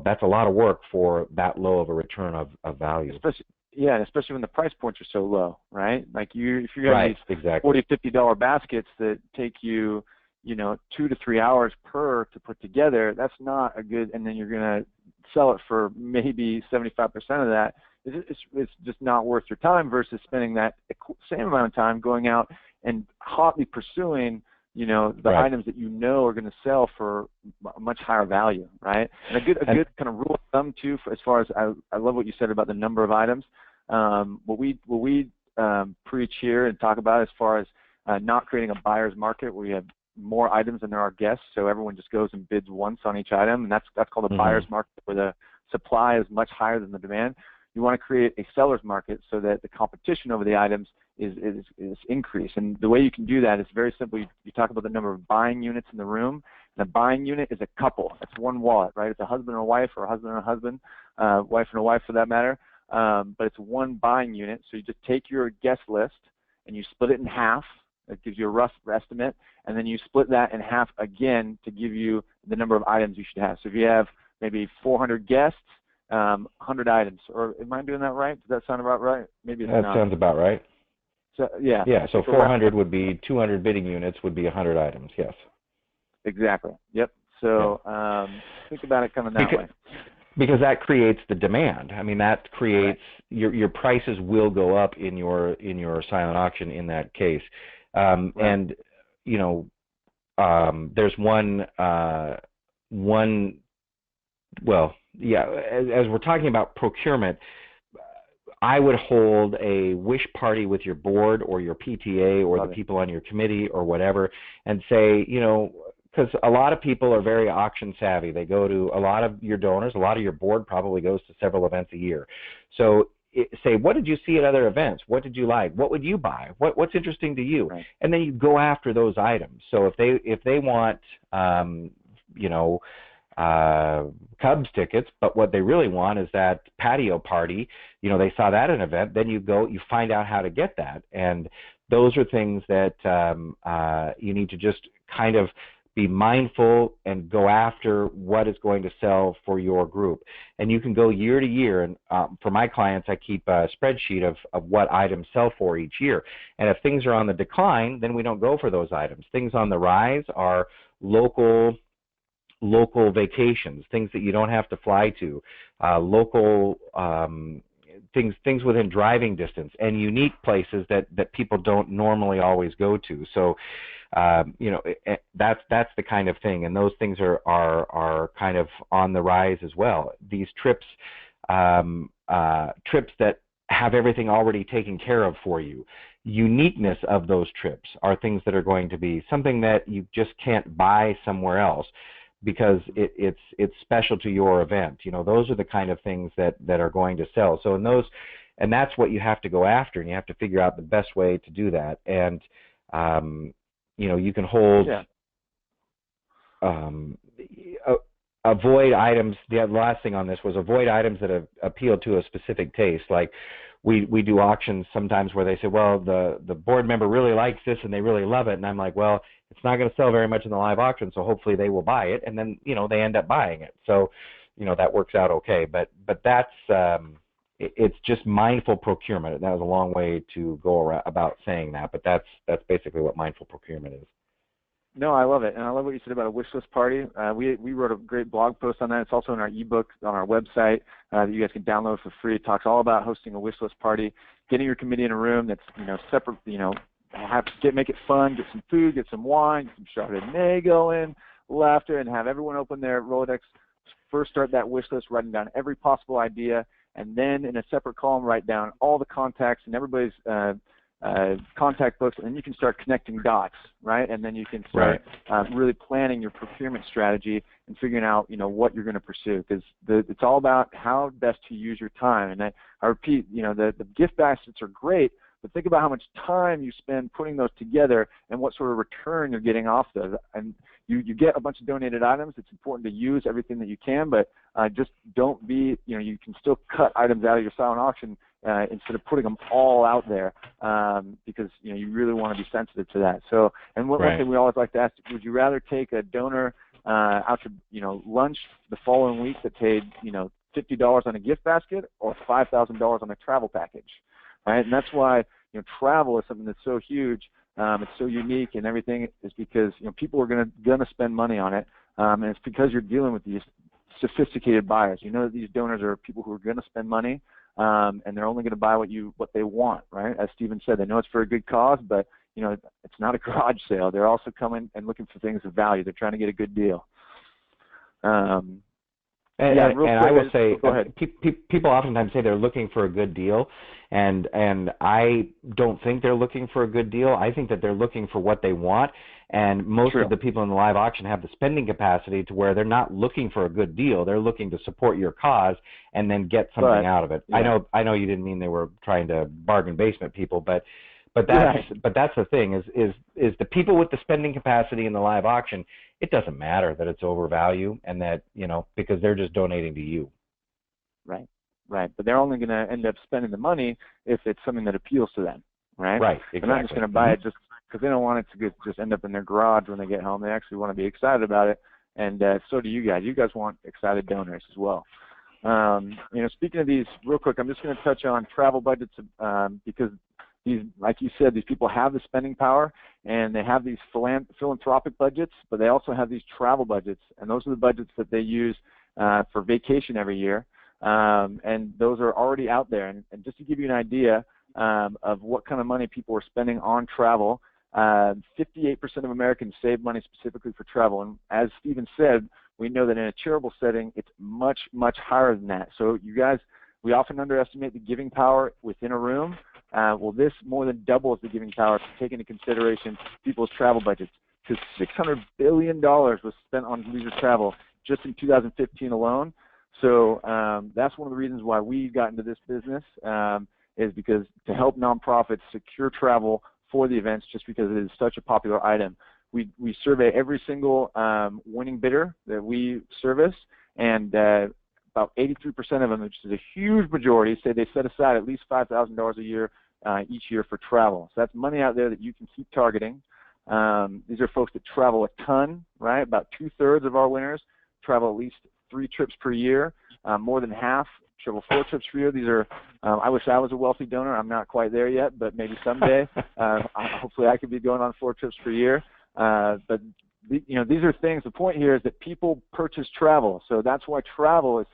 that's a lot of work for that low of a return of value. Especially when the price points are so low, right? Like if you're having these $40, $50 baskets that take you, 2 to 3 hours per to put together, that's not a good, and then you're going to sell it for maybe 75% of that. It's just not worth your time versus spending that same amount of time going out and hotly pursuing the items that are going to sell for a much higher value, right? And a good kind of rule of thumb too, as far as I love what you said about the number of items. What we preach here and talk about as far as not creating a buyer's market where you have more items than there are guests, so everyone just goes and bids once on each item, and that's called a buyer's market, where the supply is much higher than the demand. You want to create a seller's market so that the competition over the items is increased. And the way you can do that is very simple. You talk about the number of buying units in the room. And a buying unit is a couple. It's one wallet, right? It's a husband and a wife, or a husband and a husband, wife and a wife for that matter. But it's one buying unit. So you just take your guest list and you split it in half. That gives you a rough estimate. And then you split that in half again to give you the number of items you should have. So if you have maybe 400 guests, 100 items. Or am I doing that right? Does that sound about right? Maybe it's that not. sounds about right. So yeah. Yeah. So 400 would be 200 bidding units would be 100 items. Yes. Exactly. Yep. So think about it coming that way. Because that creates the demand. I mean, that creates your prices will go up in your silent auction in that case. And you know, there's one. Well, yeah. As we're talking about procurement, I would hold a wish party with your board or your PTA or the people on your committee or whatever, and say, you know, because a lot of people are very auction savvy. They go to a lot of your donors, a lot of your board probably goes to several events a year. So say, what did you see at other events? What did you like? What would you buy? What's interesting to you? Right. And then you go after those items. So if they want, you know, Cubs tickets, but what they really want is that patio party, you know, they saw that at an event, then you go, you find out how to get that. And those are things that you need to just kind of be mindful and go after what is going to sell for your group. And you can go year to year, and for my clients, I keep a spreadsheet of what items sell for each year. And if things are on the decline, then we don't go for those items. Things on the rise are local vacations, things that you don't have to fly to, local things within driving distance, and unique places that people don't normally always go to. So you know, that's the kind of thing, and those things are kind of on the rise as well. These trips that have everything already taken care of for you. Uniqueness of those trips are things that are going to be something that you just can't buy somewhere else, because it's special to your event. You know, those are the kind of things that are going to sell. So and that's what you have to go after, and you have to figure out the best way to do that. And you know, you can hold avoid items. The last thing on this was avoid items that appeal to a specific taste. Like we do auctions sometimes where they say, well, the board member really likes this and they really love it, and I'm like, well, it's not going to sell very much in the live auction, so hopefully they will buy it, and then, you know, they end up buying it. So, you know, that works out okay. But that's it's just mindful procurement. That was a long way to go about saying that, but that's basically what mindful procurement is. No, I love it, and I love what you said about a wish list party. We wrote a great blog post on that. It's also in our ebook on our website that you guys can download for free. It talks all about hosting a wish list party, getting your committee in a room that's, you know, separate. You know, make it fun. Get some food, get some wine, get some Chardonnay going, laughter, and have everyone open their Rolodex. First, start that wish list, writing down every possible idea, and then in a separate column, write down all the contacts and everybody's contact books, and you can start connecting dots, right? And then you can start really planning your procurement strategy and figuring out, you know, what you're going to pursue, because it's all about how best to use your time. And I repeat, you know, the gift baskets are great, but think about how much time you spend putting those together and what sort of return you're getting off those. And you get a bunch of donated items. It's important to use everything that you can, but just don't be, you know, you can still cut items out of your silent auction instead of putting them all out there, because, you know, you really want to be sensitive to that. So, and one thing we always like to ask, would you rather take a donor out to, you know, lunch the following week that paid, you know, $50 on a gift basket, or $5,000 on a travel package, right? And that's why, you know, travel is something that's so huge. It's so unique, and everything is because, you know, people are gonna spend money on it, and it's because you're dealing with these sophisticated buyers. You know that these donors are people who are going to spend money, and they're only going to buy what they want, right? As Stephen said, they know it's for a good cause, but, you know, it's not a garage sale. They're also coming and looking for things of value. They're trying to get a good deal. And I will say, people oftentimes say they're looking for a good deal, and I don't think they're looking for a good deal. I think that they're looking for what they want, and most of the people in the live auction have the spending capacity to where they're not looking for a good deal. They're looking to support your cause and then get something out of it. Yeah. I know you didn't mean they were trying to bargain basement people, but But that's the thing is the people with the spending capacity in the live auction. It doesn't matter that it's overvalue and that because they're just donating to you. Right. But they're only going to end up spending the money if it's something that appeals to them. Right. Exactly. They're not just going to buy it just because they don't want it to just end up in their garage when they get home. They actually want to be excited about it, and so do you guys. You guys want excited donors as well. Speaking of these, real quick, I'm just going to touch on travel budgets because these, like you said, these people have the spending power and they have these philanthropic budgets, but they also have these travel budgets, and those are the budgets that they use for vacation every year, and those are already out there. And just to give you an idea of what kind of money people are spending on travel, 58% of Americans save money specifically for travel, and as Stephen said, we know that in a charitable setting, it's much, much higher than that. So you guys, we often underestimate the giving power within a room. Well, this more than doubles the giving power if you take into consideration people's travel budgets, because $600 billion was spent on leisure travel just in 2015 alone. So that's one of the reasons why we got into this business, is because to help nonprofits secure travel for the events, just because it is such a popular item. We survey every single winning bidder that we service, and about 83% of them, which is a huge majority, say they set aside at least $5,000 a year each year for travel. So that's money out there that you can keep targeting. These are folks that travel a ton, right? About 2/3 of our winners travel at least 3 trips per year. More than half travel 4 trips per year. These are, I wish I was a wealthy donor. I'm not quite there yet, but maybe someday. Hopefully I could be going on 4 trips per year. But these are things. The point here is that people purchase travel, so that's why travel is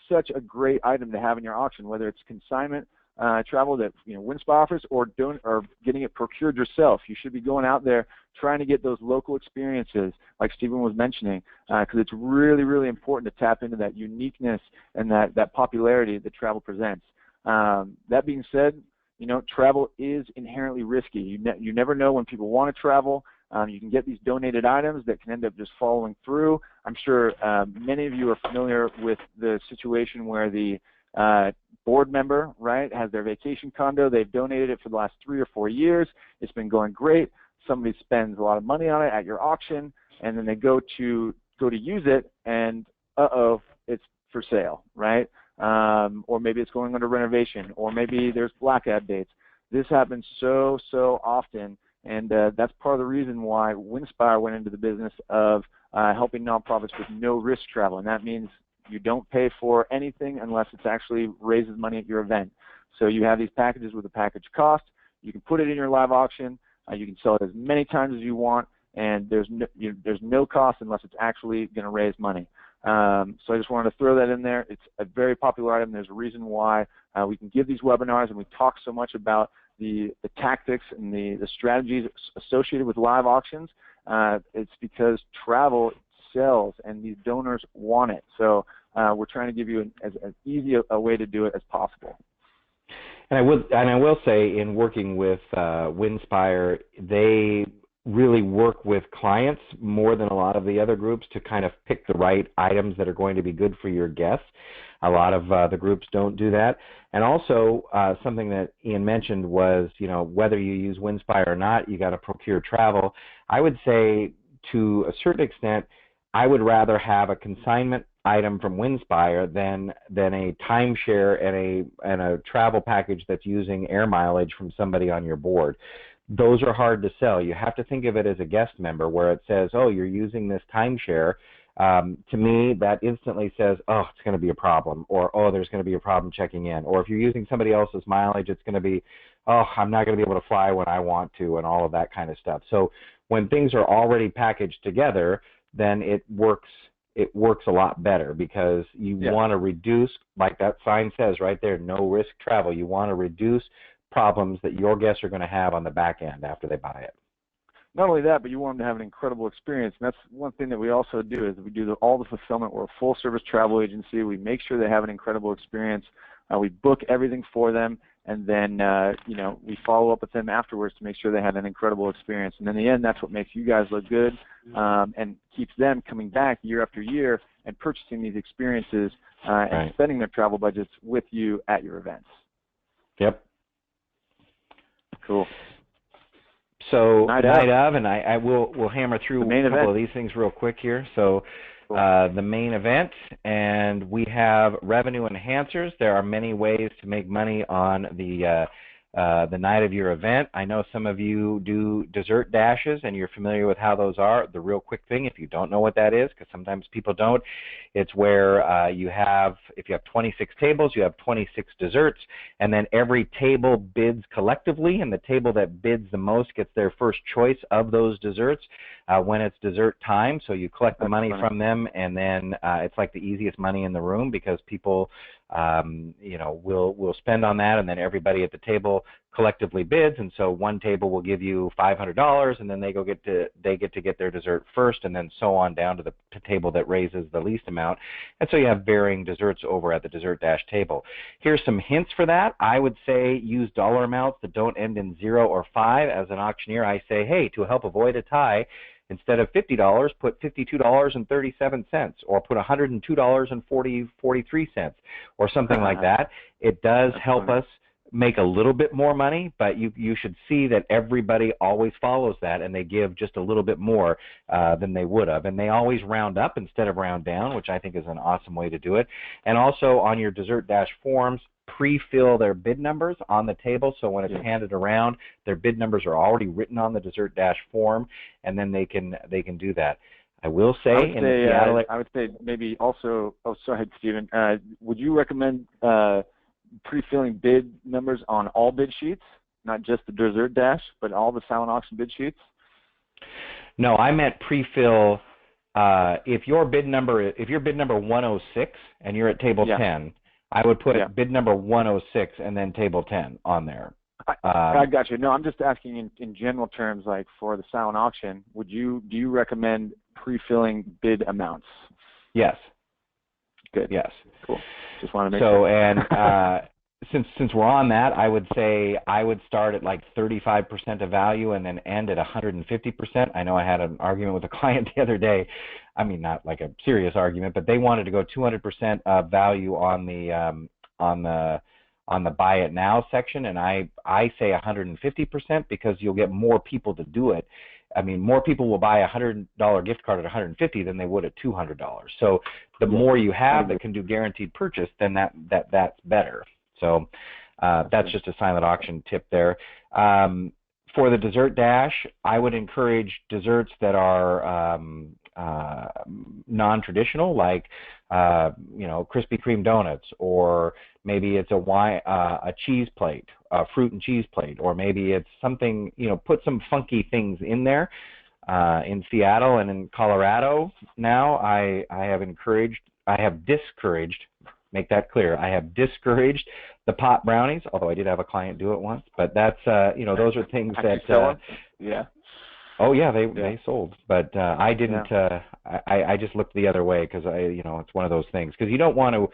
such a great item to have in your auction, whether it's consignment travel that Windstar offers, or getting it procured yourself. You should be going out there trying to get those local experiences, like Stephen was mentioning, because it's really, really important to tap into that uniqueness and that popularity that travel presents. That being said, travel is inherently risky. You never know when people want to travel. You can get these donated items that can end up just following through. I'm sure many of you are familiar with the situation where the board member, right, has their vacation condo. They've donated it for the last 3 or 4 years. It's been going great. Somebody spends a lot of money on it at your auction, and then they go to use it, and it's for sale, right? Or maybe it's going under renovation, or maybe there's blackout dates. This happens so often, and that's part of the reason why Winspire went into the business of helping nonprofits with no-risk travel, and that means you don't pay for anything unless it actually raises money at your event. So you have these packages with a package cost. You can put it in your live auction. You can sell it as many times as you want, and there's no cost unless it's actually going to raise money. So I just wanted to throw that in there. It's a very popular item. There's a reason why we can give these webinars, and we talk so much about the tactics and the strategies associated with live auctions. It's because travel sells, and these donors want it. So we're trying to give you as easy a way to do it as possible. And I will say, in working with Winspire, they really work with clients more than a lot of the other groups to kind of pick the right items that are going to be good for your guests. A lot of the groups don't do that. And also, something that Ian mentioned was, whether you use Winspire or not, you got to procure travel. I would say, to a certain extent, I would rather have a consignment item from Winspire than a timeshare and a travel package that's using air mileage from somebody on your board. Those are hard to sell. You have to think of it as a guest member, where it says, oh, you're using this timeshare. To me, that instantly says, oh, it's going to be a problem, or oh, there's going to be a problem checking in. Or if you're using somebody else's mileage, it's going to be, oh, I'm not going to be able to fly when I want to, and all of that kind of stuff. So when things are already packaged together, then it works a lot better, because you want to reduce, like that sign says right there, no risk travel. You want to reduce problems that your guests are going to have on the back end after they buy it. Not only that, but you want them to have an incredible experience. And that's one thing that we also do, is we do all the fulfillment. We're a full-service travel agency. We make sure they have an incredible experience. We book everything for them, and then we follow up with them afterwards to make sure they have an incredible experience. And in the end, that's what makes you guys look good, and keeps them coming back year after year and purchasing these experiences and spending their travel budgets with you at your events. Yep. Cool. So night of, and we'll hammer through a couple event. of these things real quick here. So cool. The main event, and we have revenue enhancers. There are many ways to make money on the night of your event. I know some of you do dessert dashes, and you're familiar with how those are. The real quick thing, if you don't know what that is, because sometimes people don't, it's where if you have 26 tables, you have 26 desserts, and then every table bids collectively, and the table that bids the most gets their first choice of those desserts when it's dessert time. So you collect the money from them, and then it's like the easiest money in the room, because people will spend on that, and then everybody at the table collectively bids, and so one table will give you $500, and then they get to get their dessert first, and then so on down to the table that raises the least amount, and so you have varying desserts over at the dessert dash table. Here's some hints for that. I would say use dollar amounts that don't end in 0 or 5. As an auctioneer, I say, hey, to help avoid a tie, instead of $50, put $52.37, or put $102.43, or something like that. It does help us make a little bit more money, but you should see that everybody always follows that, and they give just a little bit more than they would have. And they always round up instead of round down, which I think is an awesome way to do it. And also on your dessert dash forms, pre-fill their bid numbers on the table, so when it's handed around, their bid numbers are already written on the dessert dash form, and then they can do that. I will say, I would say maybe also. Oh, sorry, Stephen. Would you recommend pre-filling bid numbers on all bid sheets, not just the dessert dash, but all the silent auction bid sheets? No, I meant pre-fill. If your bid number 106 and you're at table 10. I would put bid number 106 and then table 10 on there. I got you. No, I'm just asking in general terms, like for the silent auction, do you recommend pre-filling bid amounts? Yes. Good. Yes. Cool. Just want to make sure. And since we're on that, I would say I would start at like 35% of value and then end at 150%. I know I had an argument with a client the other day. I mean, not like a serious argument, but they wanted to go 200% of value on the buy it now section, and I say 150%, because you'll get more people to do it. I mean, more people will buy a $100 gift card at $150 than they would at $200. So the more you have that can do guaranteed purchase, then that's better. So that's just a silent auction tip there. For the dessert dash, I would encourage desserts that are non-traditional, like Krispy Kreme donuts, or maybe it's a cheese plate, a fruit and cheese plate, or maybe it's something, put some funky things in there. In Seattle and in Colorado now, I have discouraged, make that clear, I have discouraged the pot brownies, although I did have a client do it once, but that's, those are things that, oh yeah, they sold, but I didn't. I just looked the other way, because it's one of those things, because you don't want to,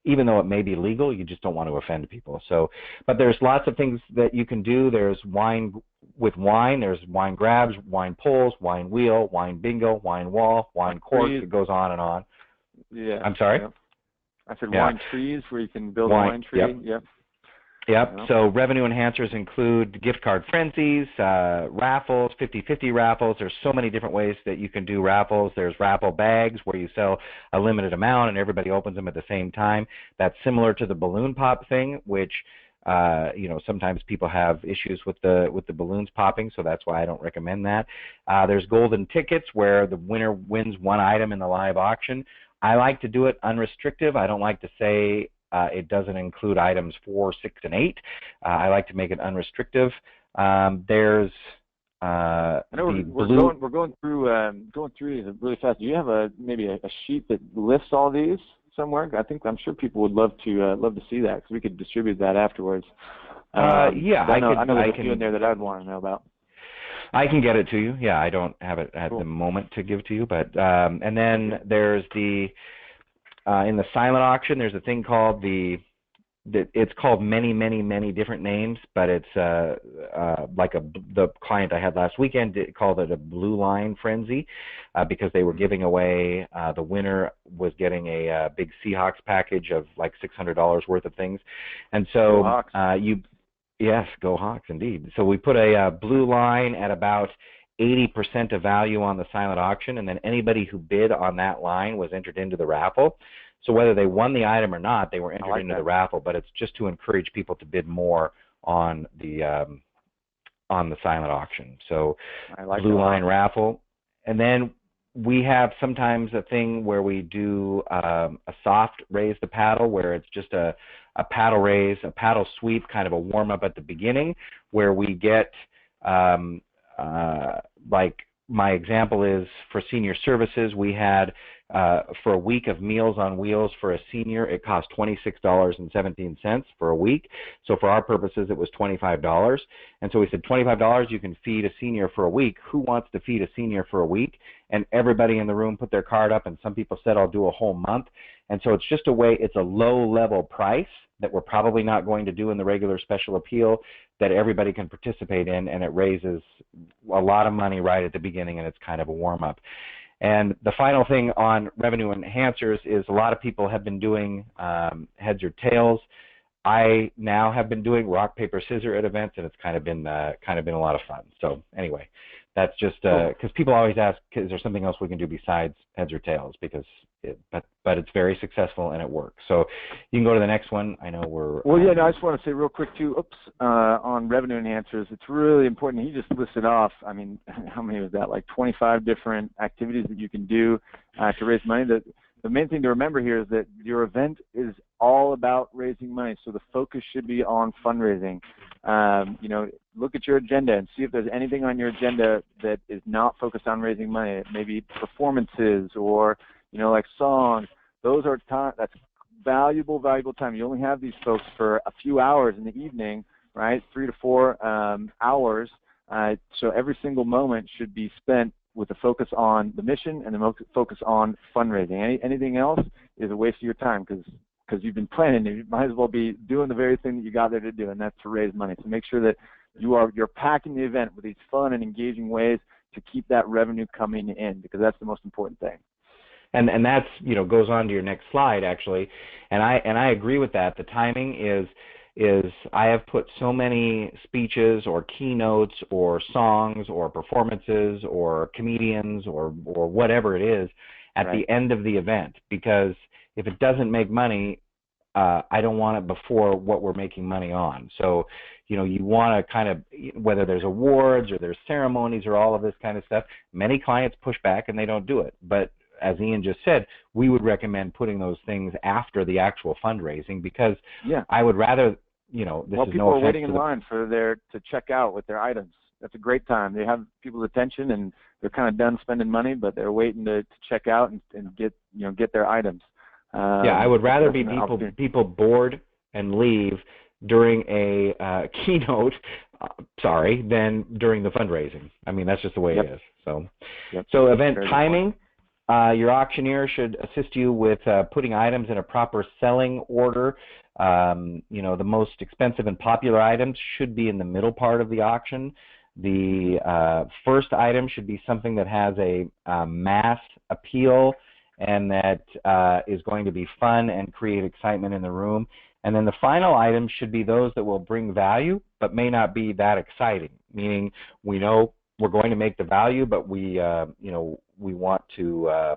even though it may be legal, you just don't want to offend people. So, but there's lots of things that you can do. There's wine with wine. There's wine grabs, wine pulls, wine wheel, wine bingo, wine wall, wine cork. It goes on and on. Yeah. I'm sorry. Yep. I said wine trees, where you can build a wine tree. Yep. So revenue enhancers include gift card frenzies, raffles, 50/50 raffles. There's so many different ways that you can do raffles. There's raffle bags, where you sell a limited amount and everybody opens them at the same time. That's similar to the balloon pop thing, which sometimes people have issues with the balloons popping, so that's why I don't recommend that. There's golden tickets, where the winner wins one item in the live auction. I like to do it unrestricted. I don't like to say it doesn't include items 4, 6, and 8. I like to make it unrestricted. There's I know we're going through these really fast. Do you have maybe a sheet that lists all these somewhere? I'm sure people would love to see that, because we could distribute that afterwards. I know there's a few in there that I'd want to know about. I can get it to you. Yeah, I don't have it at the moment to give to you, but and then there's the in the silent auction, there's a thing called it's called many different names, but it's the client I had last weekend called it a blue line frenzy, because they were giving away, the winner was getting a big Seahawks package of like $600 worth of things, and so Yes, go Hawks, indeed. So we put a blue line at about 80% of value on the silent auction, and then anybody who bid on that line was entered into the raffle. So whether they won the item or not, they were entered into the raffle, but it's just to encourage people to bid more on the silent auction. So blue line raffle. And then we have sometimes a thing where we do a soft raise the paddle, where it's just a paddle raise, a paddle sweep, kind of a warm-up at the beginning, where we get, like my example is for senior services, we had for a week of Meals on Wheels for a senior, it cost $26.17 for a week. So for our purposes, it was $25. And so we said, $25, you can feed a senior for a week. Who wants to feed a senior for a week? And everybody in the room put their card up, and some people said, I'll do a whole month. And so it's just a way, it's a low-level price that we're probably not going to do in the regular special appeal that everybody can participate in, and it raises a lot of money right at the beginning, and it's kind of a warm-up. And the final thing on revenue enhancers is a lot of people have been doing heads or tails. I now have been doing rock, paper, scissors at events, and it's kind of been a lot of fun. So anyway, that's just because people always ask, is there something else we can do besides heads or tails? Because but it's very successful and it works. So you can go to the next one. I know we're well. Yeah, no, I just want to say real quick too. On revenue enhancers, it's really important. He just listed off. I mean, how many was that? Like 25 different activities that you can do to raise money. The main thing to remember here is that your event is all about raising money, so the focus should be on fundraising. You know, look at your agenda and see if there's anything on your agenda that is not focused on raising money. Maybe performances or, you know, like songs. Those are time. That's valuable time. You only have these folks for a few hours in the evening, right? 3 to 4 hours. So every single moment should be spent with a focus on the mission and the focus on fundraising. Anything else is a waste of your time because you've been planning. You might as well be doing the very thing that you got there to do, and that's to raise money. So make sure that you're packing the event with these fun and engaging ways to keep that revenue coming in, because that's the most important thing. And that's, you know, goes on to your next slide actually, and I agree with that. The timing is I have put so many speeches or keynotes or songs or performances or comedians or whatever it is at the end of the event, because if it doesn't make money, I don't want it before what we're making money on. So, you know, you want to kind of, whether there's awards or there's ceremonies or all of this kind of stuff, many clients push back and they don't do it. But as Ian just said, we would recommend putting those things after the actual fundraising, because I would rather, you know, this well, is people no are offense waiting in line to check out with their items. That's a great time. They have people's attention and they're kind of done spending money, but they're waiting to check out and get their items. Yeah, I would rather be people bored and leave during a keynote, than during the fundraising. I mean, that's just the way it is. So, so event timing. Your auctioneer should assist you with putting items in a proper selling order. You know, the most expensive and popular items should be in the middle part of the auction. The first item should be something that has a mass appeal and that is going to be fun and create excitement in the room. And then the final items should be those that will bring value but may not be that exciting, meaning we know we're going to make the value, but we you know, we want to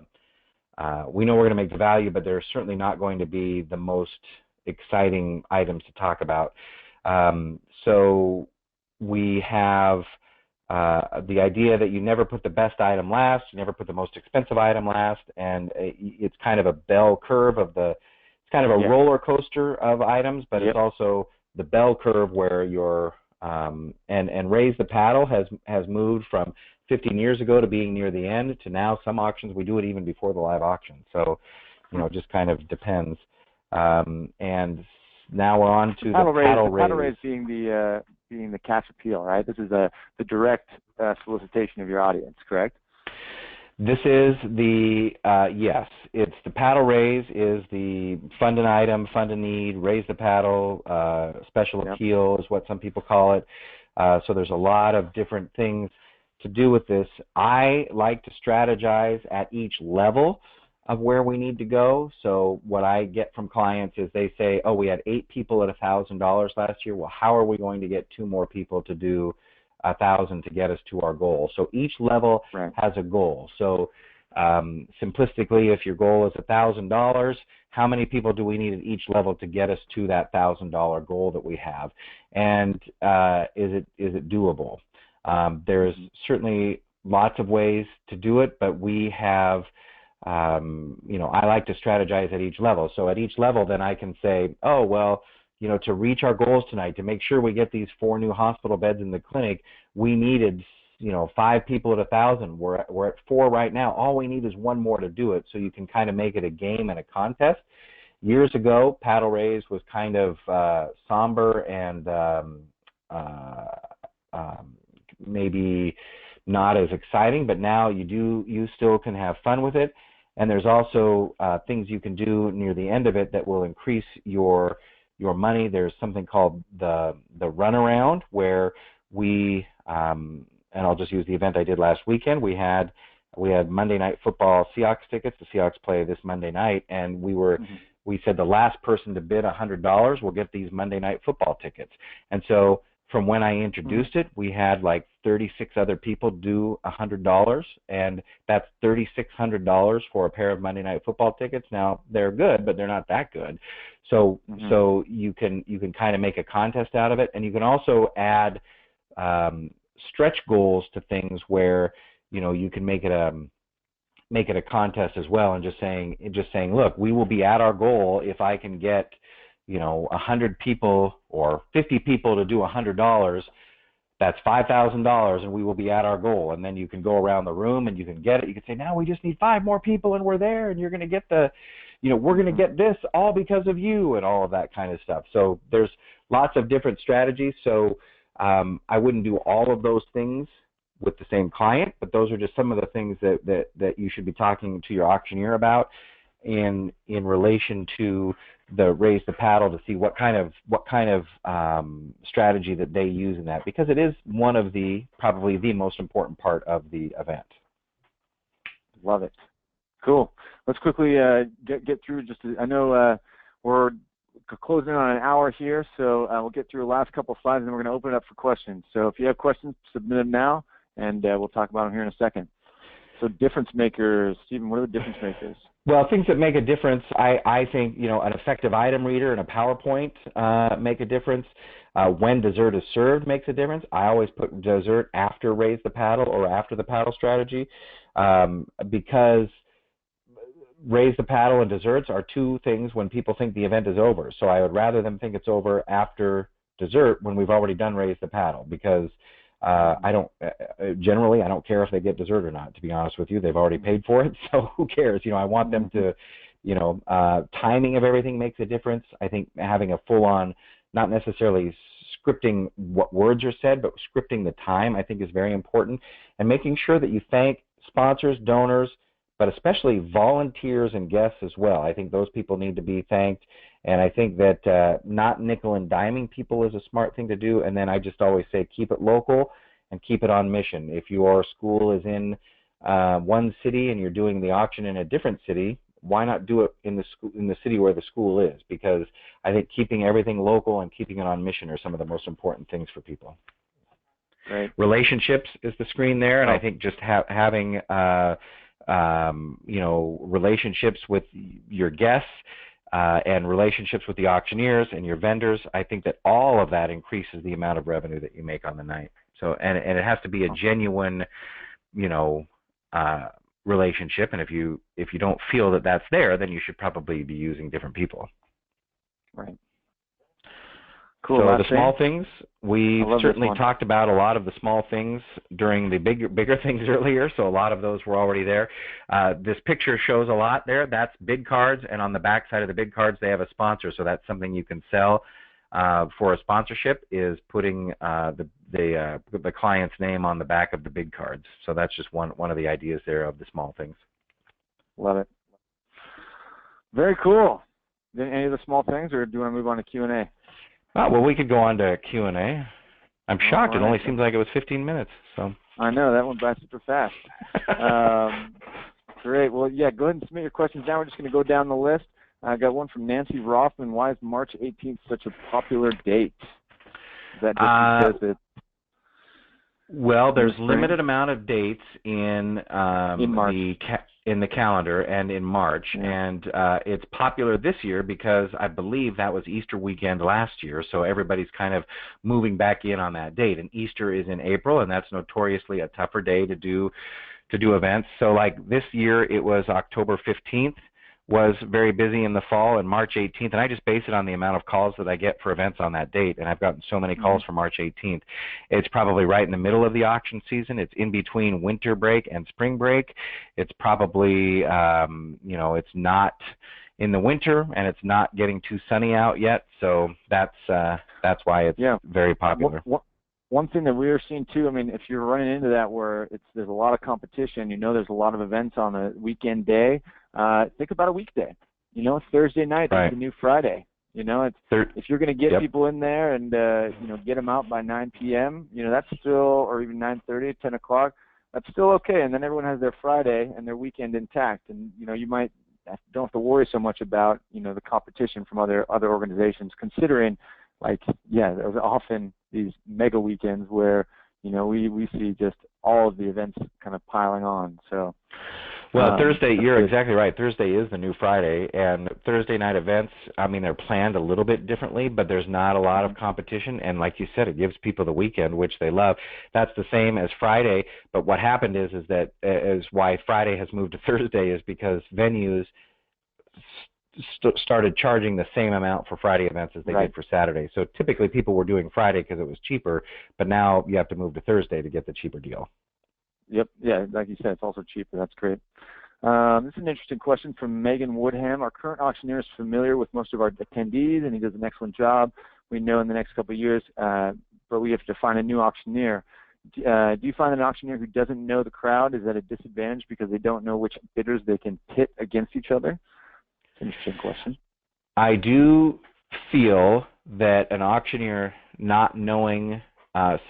we know we're going to make the value, but they're certainly not going to be the most exciting items to talk about. So we have the idea that you never put the best item last, you never put the most expensive item last, and it's kind of a bell curve of it's kind of a roller coaster of items, but it's also the bell curve where you're and Raise the Paddle has moved from 15 years ago to being near the end to now some auctions we do it even before the live auction. So, you know, it just kind of depends. And now we're on to the paddle raise. Paddle raise being the cash appeal, right? This is the direct solicitation of your audience, correct? This is the yes. It's the paddle raise is the fund an item, fund a need, raise the paddle, special appeal is what some people call it. So there's a lot of different things to do with this. I like to strategize at each level of where we need to go. So what I get from clients is they say, oh, we had 8 people at $1,000 last year. Well, how are we going to get 2 more people to do 1,000 to get us to our goal? So each level has a goal. So simplistically, if your goal is $1,000, how many people do we need at each level to get us to that $1,000 goal that we have? And is it doable? There's certainly lots of ways to do it, but we have, I like to strategize at each level. So at each level, then I can say, oh, well, to reach our goals tonight, to make sure we get these 4 new hospital beds in the clinic, we needed 5 people at 1,000. We're at 4 right now. All we need is 1 more to do it. So you can kind of make it a game and a contest. Years ago, paddle raise was kind of somber and maybe not as exciting, but now you still can have fun with it. And there's also things you can do near the end of it that will increase your money. There's something called the runaround, where we and I'll just use the event I did last weekend. We had Monday Night Football Seahawks tickets. The Seahawks play this Monday night, and we said the last person to bid $100 will get these Monday Night Football tickets. And so from when I introduced it, we had like 36 other people do $100, and that's $3,600 for a pair of Monday Night Football tickets. Now they're good, but they're not that good. So so you can kind of make a contest out of it, and you can also add stretch goals to things where you can make it a contest as well, and just saying, look, we will be at our goal if I can get 100 people or 50 people to do $100. That's $5,000, and we will be at our goal. And then you can go around the room and you can get it. You can say, now we just need 5 more people, and we're there, and you're going to get we're going to get this all because of you, and all of that kind of stuff. So there's lots of different strategies. So I wouldn't do all of those things with the same client, but those are just some of the things that you should be talking to your auctioneer about in relation to the raise the paddle, to see what kind of strategy that they use in that, because it is one of probably the most important part of the event. Love it. Cool. Let's quickly get through I know we're closing in on an hour here, so we'll get through the last couple of slides, and then we're going to open it up for questions. So if you have questions, submit them now, and we'll talk about them here in a second. So difference makers, Stephen, what are the difference makers? Well, things that make a difference, I think, an effective item reader and a PowerPoint make a difference. When dessert is served makes a difference. I always put dessert after raise the paddle or after the paddle strategy, because raise the paddle and desserts are 2 things when people think the event is over. So I would rather them think it's over after dessert when we've already done raise the paddle, because I don't care if they get dessert or not, to be honest with you. They've already paid for it, so who cares? I want them to, timing of everything makes a difference. I think having a full-on, not necessarily scripting what words are said, but scripting the time, I think, is very important, and making sure that you thank sponsors, donors, but especially volunteers and guests as well. I think those people need to be thanked, and I think that not nickel and diming people is a smart thing to do. And then I just always say, keep it local and keep it on mission. If your school is in one city and you're doing the auction in a different city, why not do it in the city where the school is? Because I think keeping everything local and keeping it on mission are some of the most important things for people. Right. Relationships is the screen there, and I think just having relationships with your guests and relationships with the auctioneers and your vendors, I think that all of that increases the amount of revenue that you make on the night. So, and it has to be a genuine, relationship. And if you don't feel that that's there, then you should probably be using different people. Right. Cool. So the small things, we certainly talked about a lot of the small things during the bigger things earlier, so a lot of those were already there. This picture shows a lot there. That's big cards, and on the back side of the big cards, they have a sponsor, so that's something you can sell for a sponsorship, is putting the client's name on the back of the big cards. So that's just one of the ideas there of the small things. Love it. Very cool. Then any of the small things, or do you want to move on to Q&A? Oh, well, we could go on to Q&A. I'm shocked. It only seems like it was 15 minutes. So I know. That went by super fast. Great. Well, yeah, go ahead and submit your questions now. We're just going to go down the list. I got one from Nancy Rothman. Why is March 18th such a popular date? Is that just because it's well, there's limited amount of dates in March. in the calendar and in March, and it's popular this year because I believe that was Easter weekend last year, so everybody's kind of moving back in on that date. And Easter is in April, and that's notoriously a tougher day to do events. So like this year, it was October 15th. Was very busy in the fall, and March 18th, and I just base it on the amount of calls that I get for events on that date, and I've gotten so many calls for March 18th. It's probably right in the middle of the auction season. It's in between winter break and spring break. It's probably, it's not in the winter, and it's not getting too sunny out yet, so that's why it's very popular. One thing that we are seeing too, I mean, if you're running into that where there's a lot of competition, there's a lot of events on a weekend day, think about a weekday. Thursday night is the new Friday. If you're going to get people in there and, get them out by 9 p.m., that's still, or even 9:30, 10 o'clock, that's still okay. And then everyone has their Friday and their weekend intact. And, you might don't have to worry so much about, the competition from other organizations, considering, there's often these mega weekends where, we see just all of the events kind of piling on. So, well, Thursday, you're exactly right. Thursday is the new Friday, and Thursday night events, I mean, they're planned a little bit differently, but there's not a lot of competition, and like you said, it gives people the weekend, which they love. That's the same as Friday, but what happened is that why Friday has moved to Thursday is because venues started charging the same amount for Friday events as they did for Saturday. So typically people were doing Friday because it was cheaper, but now you have to move to Thursday to get the cheaper deal. Yep. Yeah, like you said, it's also cheaper. That's great. This is an interesting question from Megan Woodham. Our current auctioneer is familiar with most of our attendees, and he does an excellent job. We know in the next couple of years, but we have to find a new auctioneer. Do you find that an auctioneer who doesn't know the crowd is at a disadvantage because they don't know which bidders they can pit against each other? Interesting question. I do feel that an auctioneer not knowing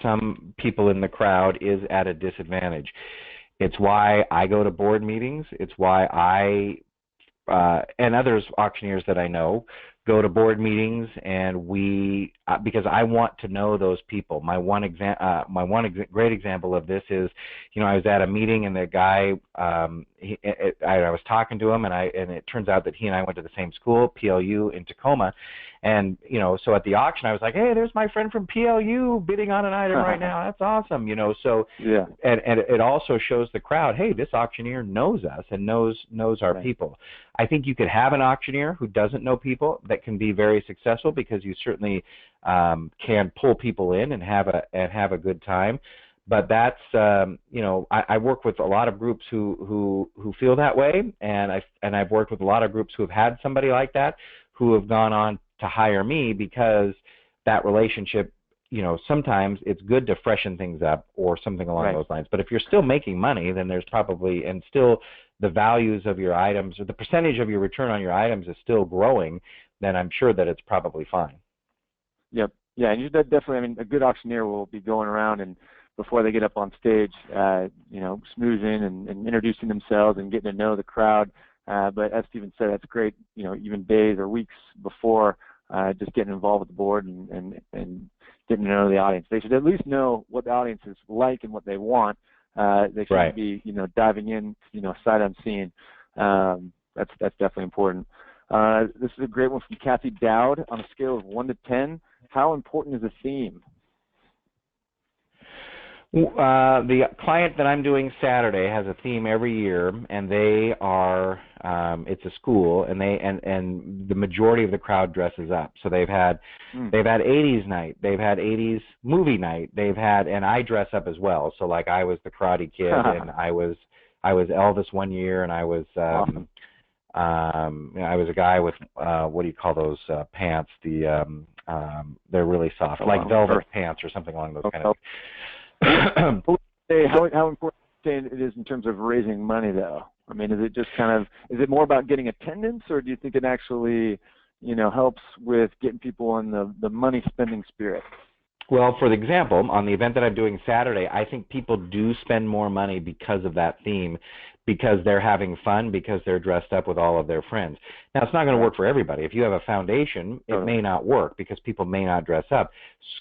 some people in the crowd is at a disadvantage. It's why I go to board meetings. It's why I and others auctioneers that I know go to board meetings, and we because I want to know those people. My one great example of this is, I was at a meeting and the guy, I was talking to him, and it turns out that he and I went to the same school, PLU in Tacoma, and so at the auction I was like, hey, there's my friend from PLU bidding on an item right now. That's awesome, So yeah, and it also shows the crowd, hey, this auctioneer knows us and knows our people. I think you could have an auctioneer who doesn't know people that can be very successful because you certainly can pull people in and have a good time. But that's I work with a lot of groups who feel that way, and I've worked with a lot of groups who have had somebody like that who have gone on to hire me because that relationship. Sometimes it's good to freshen things up or something along those lines. But if you're still making money, then there's probably, and still the values of your items or the percentage of your return on your items is still growing, then I'm sure that it's probably fine. Yep. Yeah, and that definitely, I mean, a good auctioneer will be going around and before they get up on stage, smoozing and introducing themselves and getting to know the crowd. But as Stephen said, that's great, even days or weeks before, just getting involved with the board and getting to know the audience. They should at least know what the audience is like and what they want. They shouldn't be, diving in, sight unseen. That's definitely important. This is a great one from Kathy Dowd. On a scale of 1 to 10, how important is a theme? The client that I'm doing Saturday has a theme every year, and they are it's a school, and the majority of the crowd dresses up. So they've had 80s night, they've had 80s movie night, and I dress up as well. So like I was the Karate Kid, and I was Elvis one year, and I was awesome. I was a guy with what do you call those pants? They're really soft, like velvet pants or something along those kind of. How important it is in terms of raising money, though? I mean, is it more about getting attendance, or do you think it actually, helps with getting people in the money spending spirit? Well, for example, on the event that I'm doing Saturday, I think people do spend more money because of that theme, because they're having fun, because they're dressed up with all of their friends. Now, it's not going to work for everybody. If you have a foundation, it may not work because people may not dress up.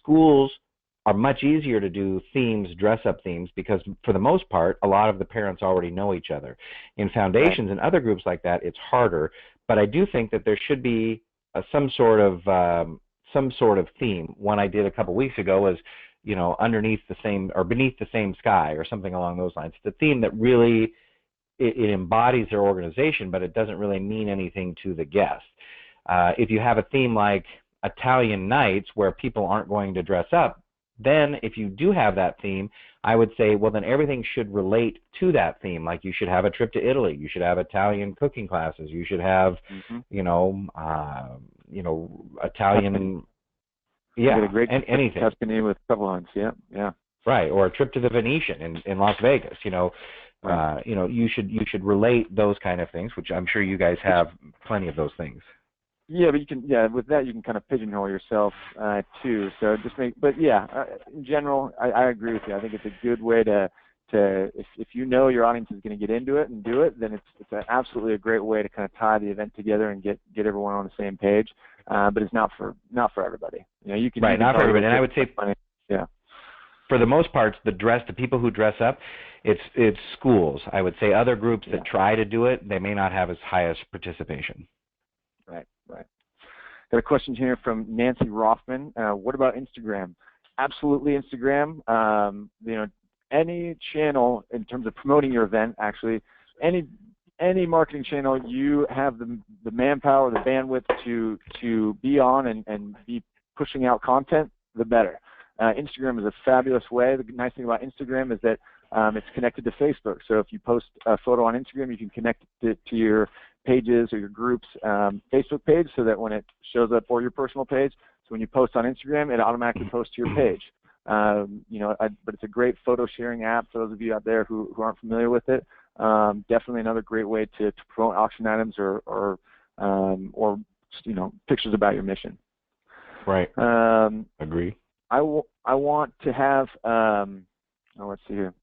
Schools are much easier to do themes, dress-up themes, because for the most part, a lot of the parents already know each other. In foundations and other groups like that, it's harder. But I do think that there should be some sort of theme. One I did a couple weeks ago was, underneath the same or beneath the same sky or something along those lines. It's a theme that really it embodies their organization, but it doesn't really mean anything to the guest. If you have a theme like Italian nights where people aren't going to dress up, then if you do have that theme, I would say, well, then everything should relate to that theme. Like you should have a trip to Italy, you should have Italian cooking classes, you should have, Italian, anything. Tuscany with couple hunts, yeah. Right, or a trip to the Venetian in Las Vegas. You should relate those kind of things, which I'm sure you guys have plenty of those things. Yeah, but with that you can kind of pigeonhole yourself too. So in general, I agree with you. I think it's a good way to if you know your audience is going to get into it and do it, then it's absolutely a great way to kind of tie the event together and get everyone on the same page. But it's not for everybody. You can not for everybody. And I would say, for the most part, the people who dress up, it's schools. I would say other groups that try to do it, they may not have as high as participation. Right. Got a question here from Nancy Rothman. What about Instagram? Absolutely Instagram. Any channel in terms of promoting your event, actually, any marketing channel you have the manpower, the bandwidth to be on and be pushing out content, the better. Instagram is a fabulous way. The nice thing about Instagram is that it's connected to Facebook. So if you post a photo on Instagram, you can connect it to your pages or your group's Facebook page, so that when it shows up, or your personal page, so when you post on Instagram, it automatically posts to your page. But it's a great photo sharing app for those of you out there who aren't familiar with it. Definitely another great way to promote auction items or pictures about your mission. Right. Agree. I want to have let's see here.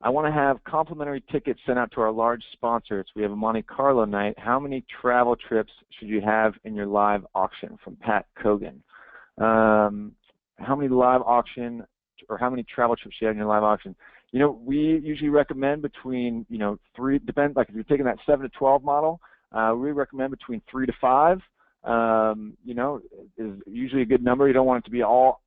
I want to have complimentary tickets sent out to our large sponsors. We have a Monte Carlo night. How many travel trips should you have in your live auction? From Pat Kogan. How many live auction or how many travel trips you have in your live auction? We usually recommend between 3. Depends. Like if you're taking that 7 to 12 model, we recommend between 3 to 5. Is usually a good number. You don't want it to be all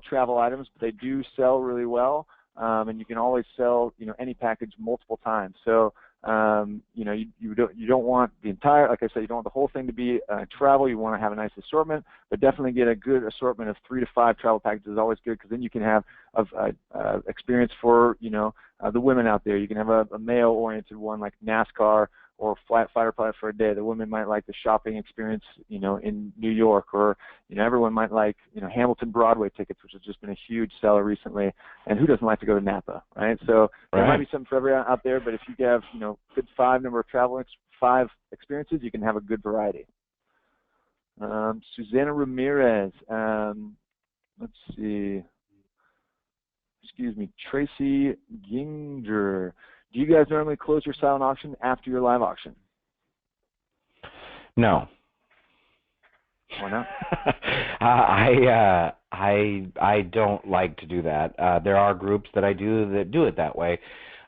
travel items, but they do sell really well. And you can always sell, any package multiple times. So, you don't want the entire, like I said, you don't want the whole thing to be travel. You want to have a nice assortment, but definitely get a good assortment of 3 to 5 travel packages is always good, because then you can have experience for, the women out there. You can have a male-oriented one like NASCAR or Flat Fighter Pilot for a day. The women might like the shopping experience, in New York, or, everyone might like, Hamilton Broadway tickets, which has just been a huge seller recently. And who doesn't like to go to Napa, right? So there might be something for everyone out there, but if you have, good 5 number of 5 experiences, you can have a good variety. Susanna Ramirez, let's see. Excuse me, Tracy Ginger. Do you guys normally close your silent auction after your live auction? No. Why not? I don't like to do that. There are groups that do it that way.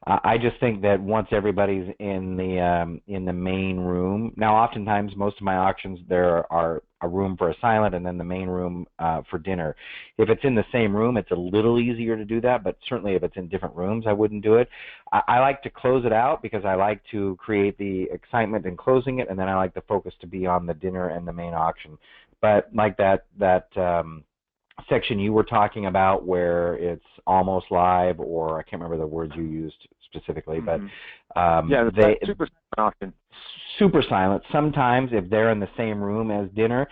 I just think that once everybody's in the main room. Now, oftentimes, most of my auctions, there are a room for a silent and then the main room for dinner. If it's in the same room, it's a little easier to do that, but certainly if it's in different rooms, I wouldn't do it. I like to close it out because I like to create the excitement in closing it, and then I like the focus to be on the dinner and the main auction. But like that section you were talking about where it's almost live, or I can't remember the words you used specifically, but super auction. Super silent. Sometimes if they're in the same room as dinner,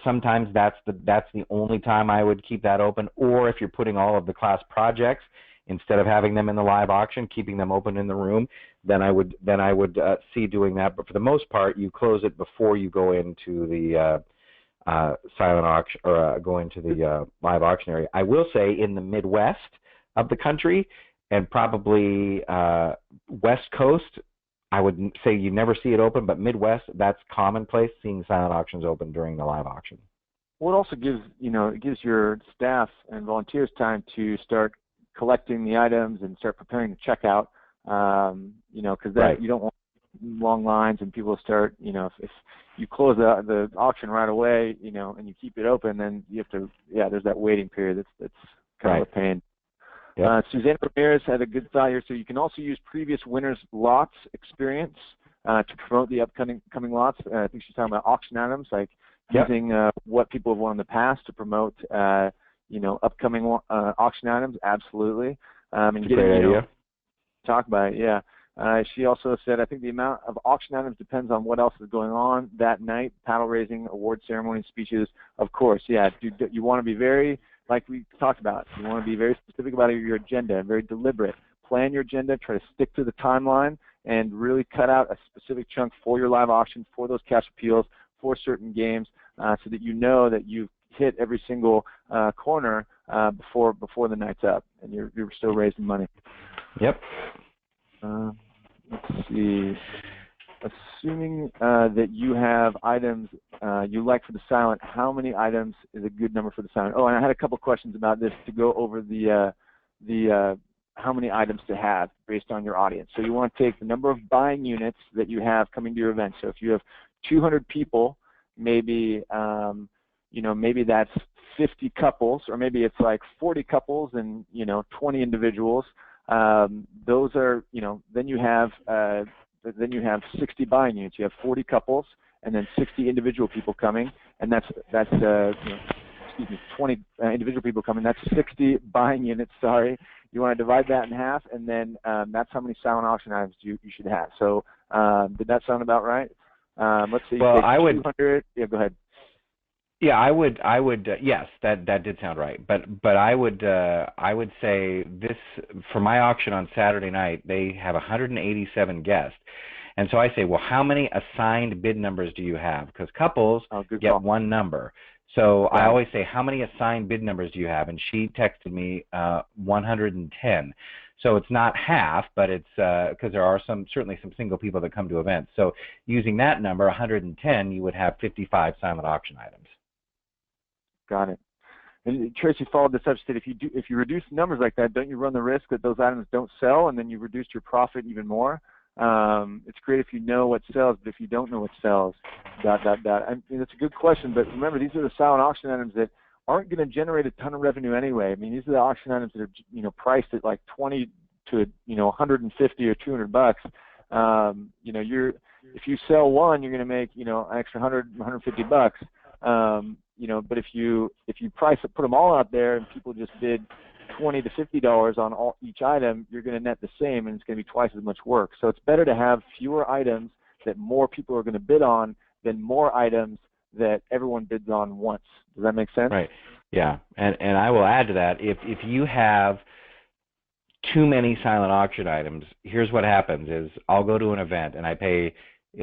sometimes that's the only time I would keep that open. Or if you're putting all of the class projects, instead of having them in the live auction, keeping them open in the room, then I would see doing that. But for the most part, you close it before you go into the silent auction or going to the live auction area. I will say in the Midwest of the country and probably West Coast, I would say you never see it open, but Midwest, that's commonplace, seeing silent auctions open during the live auction. Well, it also gives, it gives your staff and volunteers time to start collecting the items and start preparing the checkout, because Right. you don't want long lines and people start, if you close the auction right away, and you keep it open, then you have to, there's that waiting period. That's kind of a pain. Yep. Suzanne Ramirez had a good thought here. So you can also use previous winners' lots experience to promote the upcoming lots. I think she's talking about auction items, like using what people have won in the past to promote, upcoming auction items. Absolutely. And That's a great idea. Talk about it. Yeah. She also said, I think the amount of auction items depends on what else is going on that night. Paddle raising, award ceremony, speeches, of course. Yeah. You want to be very, like we talked about, you want to be very specific about your agenda and very deliberate. Plan your agenda, try to stick to the timeline, and really cut out a specific chunk for your live auction, for those cash appeals, for certain games, so that you know that you've hit every single corner before the night's up, and you're still raising money. Yep. Let's see. Assuming that you have items you like for the silent, how many items is a good number for the silent? Oh, and I had a couple questions about this to go over the how many items to have based on your audience. So you want to take the number of buying units that you have coming to your event. So if you have 200 people, maybe maybe that's 50 couples, or maybe it's like 40 couples and 20 individuals. Those are then you have 60 buying units. You have 40 couples and then 60 individual people coming, and that's 20 individual people coming. That's 60 buying units. Sorry, you want to divide that in half, and then that's how many silent auction items you should have. So did that sound about right? Let's see. Well, I would. 200. Yeah, go ahead. Yeah, I would. Yes, that did sound right. But I would say this for my auction on Saturday night. They have 187 guests, and so I say, well, how many assigned bid numbers do you have? Because couples get one number. So I always say, how many assigned bid numbers do you have? And she texted me 110. So it's not half, but it's because there are certainly some single people that come to events. So using that number, 110, you would have 55 silent auction items. Got it. And Tracy followed this up, said if you reduce numbers like that, don't you run the risk that those items don't sell, and then you reduce your profit even more? It's great if you know what sells, but if you don't know what sells, ... I mean, it's a good question, but remember, these are the silent auction items that aren't going to generate a ton of revenue anyway. I mean, these are the auction items that are priced at like 20 to 150 or 200 bucks. If you sell one, you're going to make an extra 100, 150 bucks. But if you put them all out there and people just bid $20 to $50 on each item, you're going to net the same, and it's going to be twice as much work. So it's better to have fewer items that more people are going to bid on than more items that everyone bids on once. Does that make sense? Right. Yeah. And I will add to that, if you have too many silent auction items, here's what happens is I'll go to an event and I pay,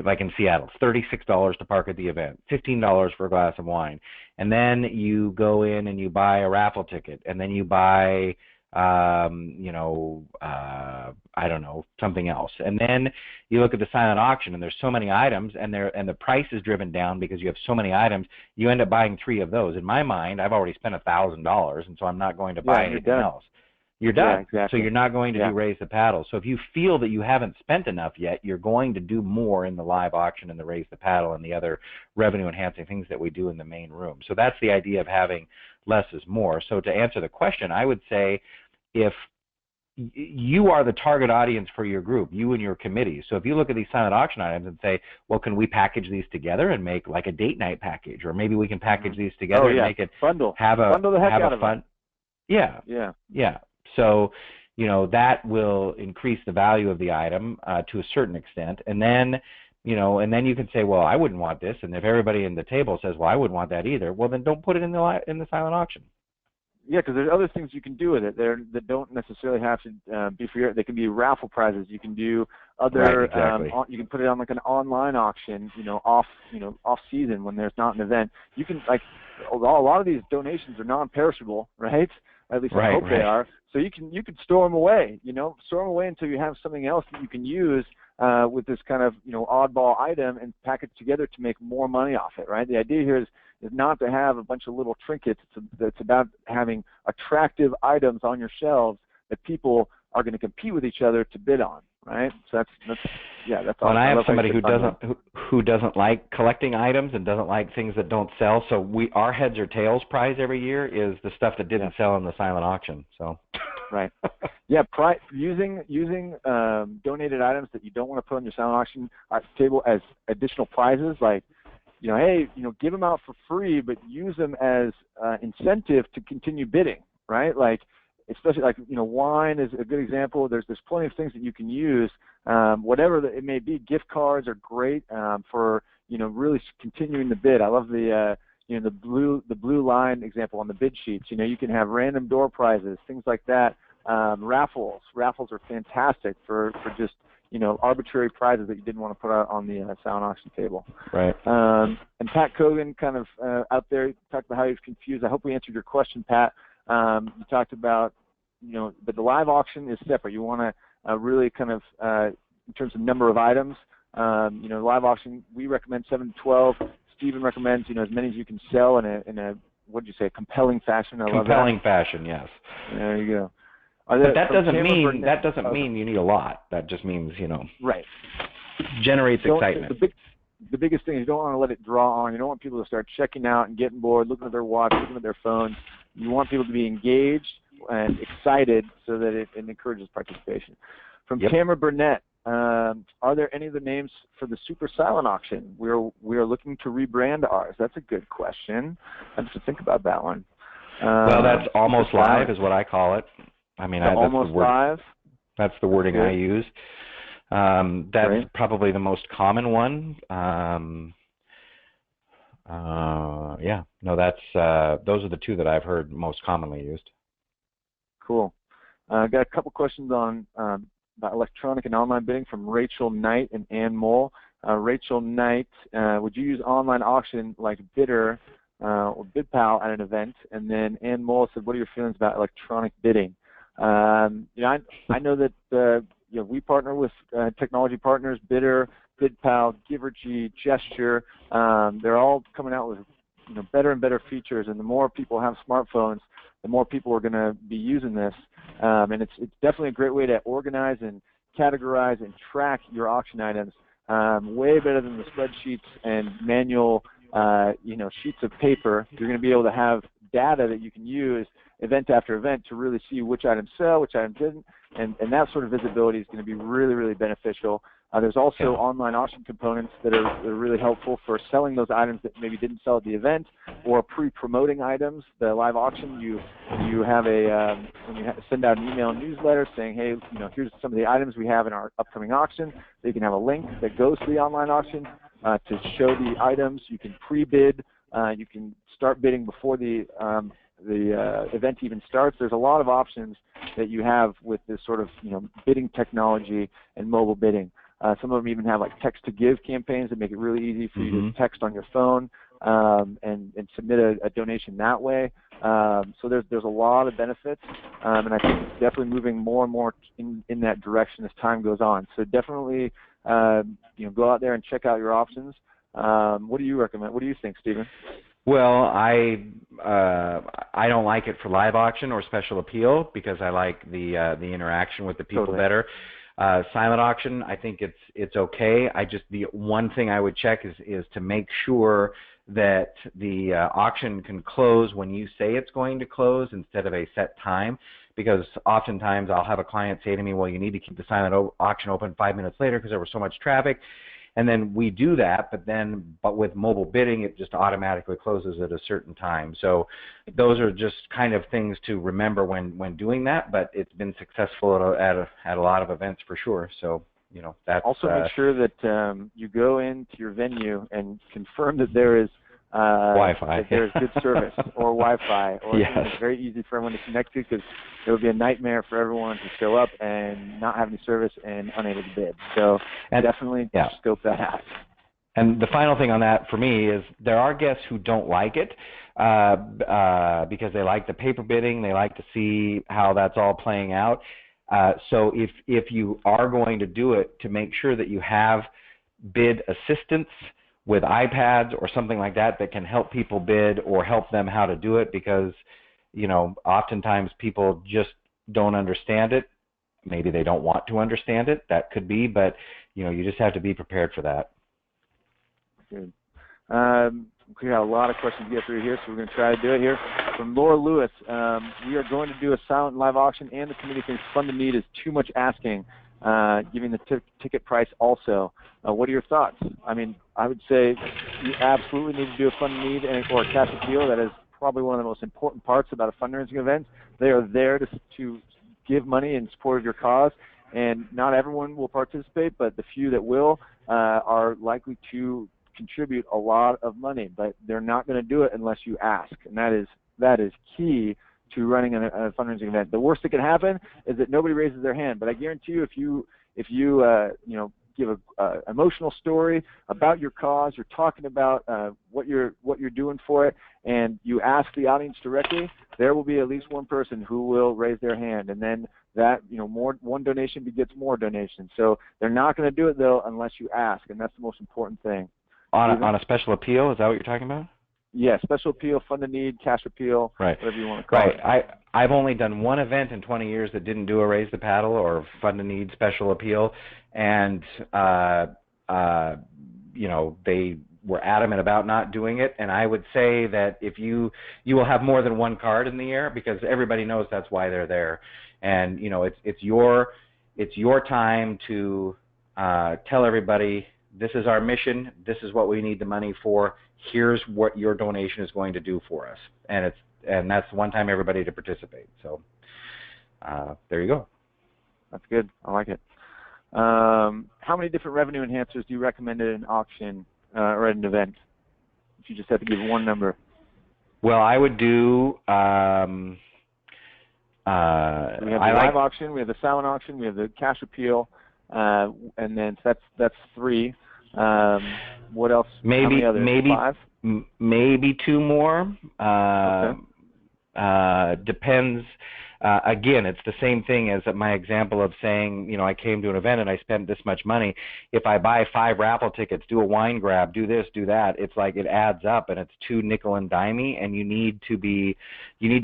like in Seattle, $36 to park at the event, $15 for a glass of wine. And then you go in and you buy a raffle ticket, and then you buy, I don't know, something else. And then you look at the silent auction, and there's so many items, and the price is driven down because you have so many items. You end up buying 3 of those. In my mind, I've already spent $1,000, and so I'm not going to buy anything else. You're done. Yeah, exactly. So you're not going to do raise the paddle. So if you feel that you haven't spent enough yet, you're going to do more in the live auction and the raise the paddle and the other revenue enhancing things that we do in the main room. So that's the idea of having less is more. So to answer the question, I would say if you are the target audience for your group, you and your committee. So if you look at these silent auction items and say, well, can we package these together and make like a date night package, or maybe we can package these together and make it bundle the heck out of fun. Yeah. So, that will increase the value of the item to a certain extent, and then you can say, well, I wouldn't want this, and if everybody in the table says, well, I wouldn't want that either, well, then don't put it in the silent auction. Yeah, because there's other things you can do with it that don't necessarily have to be for your. They can be raffle prizes. You can do other, exactly. you can put it on like an online auction, off season when there's not an event. You can, like, a lot of these donations are non-perishable, right? At least I hope they are. So you can store them away, store them away until you have something else that you can use with this kind of, oddball item and pack it together to make more money off it, right? The idea here is not to have a bunch of little trinkets. It's about having attractive items on your shelves that people are going to compete with each other to bid on, right? So that's all. And I have somebody who doesn't like collecting items and doesn't like things that don't sell. So our heads or tails prize every year is the stuff that didn't sell in the silent auction. So. Right. Yeah. Using donated items that you don't want to put on your silent auction table as additional prizes, like, hey, give them out for free, but use them as incentive to continue bidding, right? Like, especially like, wine is a good example. There's plenty of things that you can use, whatever it may be. Gift cards are great for, really continuing the bid. I love the blue line example on the bid sheets. You can have random door prizes, things like that. Raffles are fantastic for just, arbitrary prizes that you didn't want to put out on the silent auction table. Right. And Pat Cogan kind of out there talked about how he was confused. I hope we answered your question, Pat. You talked about, but the live auction is separate. You want to really kind of, in terms of number of items, live auction, we recommend 7 to 12. Stephen recommends, as many as you can sell in a what did you say, compelling fashion. I love that. Compelling fashion, yes. There you go. But that doesn't mean you need a lot. That just means, right. Generates excitement. The biggest thing is you don't want to let it draw on. You don't want people to start checking out and getting bored, looking at their watch, looking at their phones. You want people to be engaged and excited so that it encourages participation. From Tamara Burnett, are there any other names for the super silent auction? We are looking to rebrand ours. That's a good question. I have to think about that one. Well, that's almost live is what I call it. I mean, almost live. That's the wording I use. That's probably the most common one. Those are the two that I've heard most commonly used. Cool. Got a couple questions on about electronic and online bidding from Rachel Knight and Ann Mole. Rachel Knight, would you use online auction like Bidder or BidPal at an event? And then Ann Mole said, what are your feelings about electronic bidding? I know that we partner with technology partners, Bidder, BidPal, Givergy, Gesture. They're all coming out with better and better features, and the more people have smartphones, the more people are going to be using this. And it's definitely a great way to organize and categorize and track your auction items, way better than the spreadsheets and manual sheets of paper. You're going to be able to have data that you can use event after event to really see which items sell, which items didn't, and that sort of visibility is going to be really, really beneficial. There's also online auction components that are really helpful for selling those items that maybe didn't sell at the event, or pre-promoting items. The live auction, you have when you send out an email newsletter saying, hey, here's some of the items we have in our upcoming auction. So you can have a link that goes to the online auction to show the items. You can pre-bid. You can start bidding before the event even starts. There's a lot of options that you have with this sort of bidding technology and mobile bidding. Some of them even have like text-to-give campaigns that make it really easy for you to text on your phone and submit a donation that way. So there's a lot of benefits, and I think it's definitely moving more and more in that direction as time goes on. So definitely go out there and check out your options. What do you recommend? What do you think, Stephen? Well, I don't like it for live auction or special appeal because I like the interaction with the people better. Silent auction, I think it's okay. The one thing I would check is to make sure that the auction can close when you say it's going to close instead of a set time, because oftentimes I'll have a client say to me, well, you need to keep the silent auction open 5 minutes later because there was so much traffic. And then we do that, but with mobile bidding, it just automatically closes at a certain time. So those are just kind of things to remember when doing that. But it's been successful at a lot of events for sure. So that's also make sure that you go into your venue and confirm that there is Wi-Fi. that there's good service or Wi-Fi, or yes. it's very easy for everyone to connect to, because it would be a nightmare for everyone to show up and not have any service and unable to bid. So definitely scope that out. And the final thing on that for me is there are guests who don't like it because they like the paper bidding, they like to see how that's all playing out. So if you are going to do it, to make sure that you have bid assistance with iPads or something like that that can help people bid or help them how to do it, because oftentimes people just don't understand it. Maybe they don't want to understand it. That could be, but you just have to be prepared for that. Good. We got a lot of questions to get through here, so we're going to try to do it here. From Laura Lewis, we are going to do a silent live auction, and the committee thinks fund the need is too much asking, giving the ticket price also. What are your thoughts? I mean, I would say you absolutely need to do a fund the need or a cash appeal. That is probably one of the most important parts about a fundraising event. They are there to give money in support of your cause, and not everyone will participate, but the few that will are likely to contribute a lot of money, but they're not going to do it unless you ask, and that is key to running a fundraising event. The worst that can happen is that nobody raises their hand, but I guarantee you, if you give a emotional story about your cause, you're talking about what you're doing for it, and you ask the audience directly, there will be at least one person who will raise their hand, and then that one donation begets more donations. So they're not going to do it though unless you ask, and that's the most important thing. On a special appeal, is that what you're talking about? Yeah, special appeal, fund the need, cash appeal, right. Whatever you want to call it. I've only done one event in 20 years that didn't do a raise the paddle or fund the need special appeal, and they were adamant about not doing it. And I would say that if you will have more than one card in the air, because everybody knows that's why they're there, and it's your time to tell everybody, this is our mission, this is what we need the money for, here's what your donation is going to do for us. And that's one time everybody to participate. So there you go. That's good. I like it. How many different revenue enhancers do you recommend at an auction or at an event, if you just have to give one number? Well, I would do we have the live auction, we have the silent auction, we have the cash appeal, and then that's 3. What else? Maybe 5? Maybe 2 more. Okay. Depends. Again, it's the same thing as my example of saying, I came to an event and I spent this much money. If I buy 5 raffle tickets, do a wine grab, do this, do that, it's like it adds up, and it's too nickel and dimey, and you need to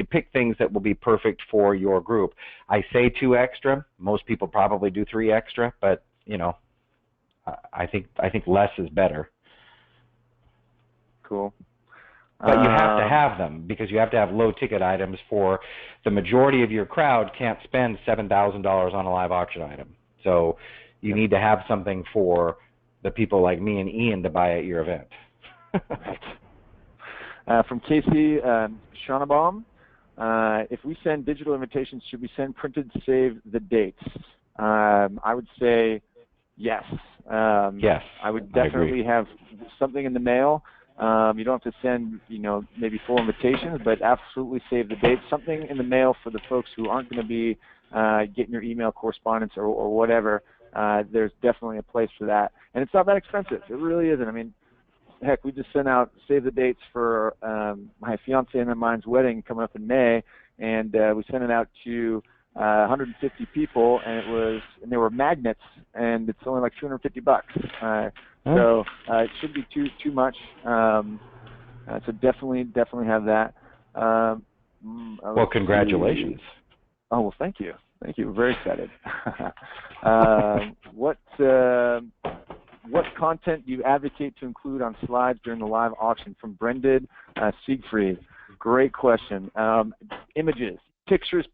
pick things that will be perfect for your group. I say 2 extra. Most people probably do 3 extra, but I think less is better. Cool. But you have to have them, because you have to have low ticket items for the majority of your crowd can't spend $7,000 on a live auction item. So you need to have something for the people like me and Ian to buy at your event. From Casey Schonnebaum, if we send digital invitations, should we send printed save the dates? I would say yes. Yes. I would definitely have something in the mail. You don't have to send, maybe full invitations, but absolutely save the dates. Something in the mail for the folks who aren't going to be getting your email correspondence or whatever. There's definitely a place for that. And it's not that expensive. It really isn't. I mean, heck, we just sent out save the dates for my fiance and mine's wedding coming up in May, and we sent it out to 150 people, and they were magnets, and it's only like $250. So it should be too much. So definitely have that. Well, congratulations. Oh, well, thank you. We're very excited. What content do you advocate to include on slides during the live auction? From Brendan Siegfried. Great question. Images, pictures.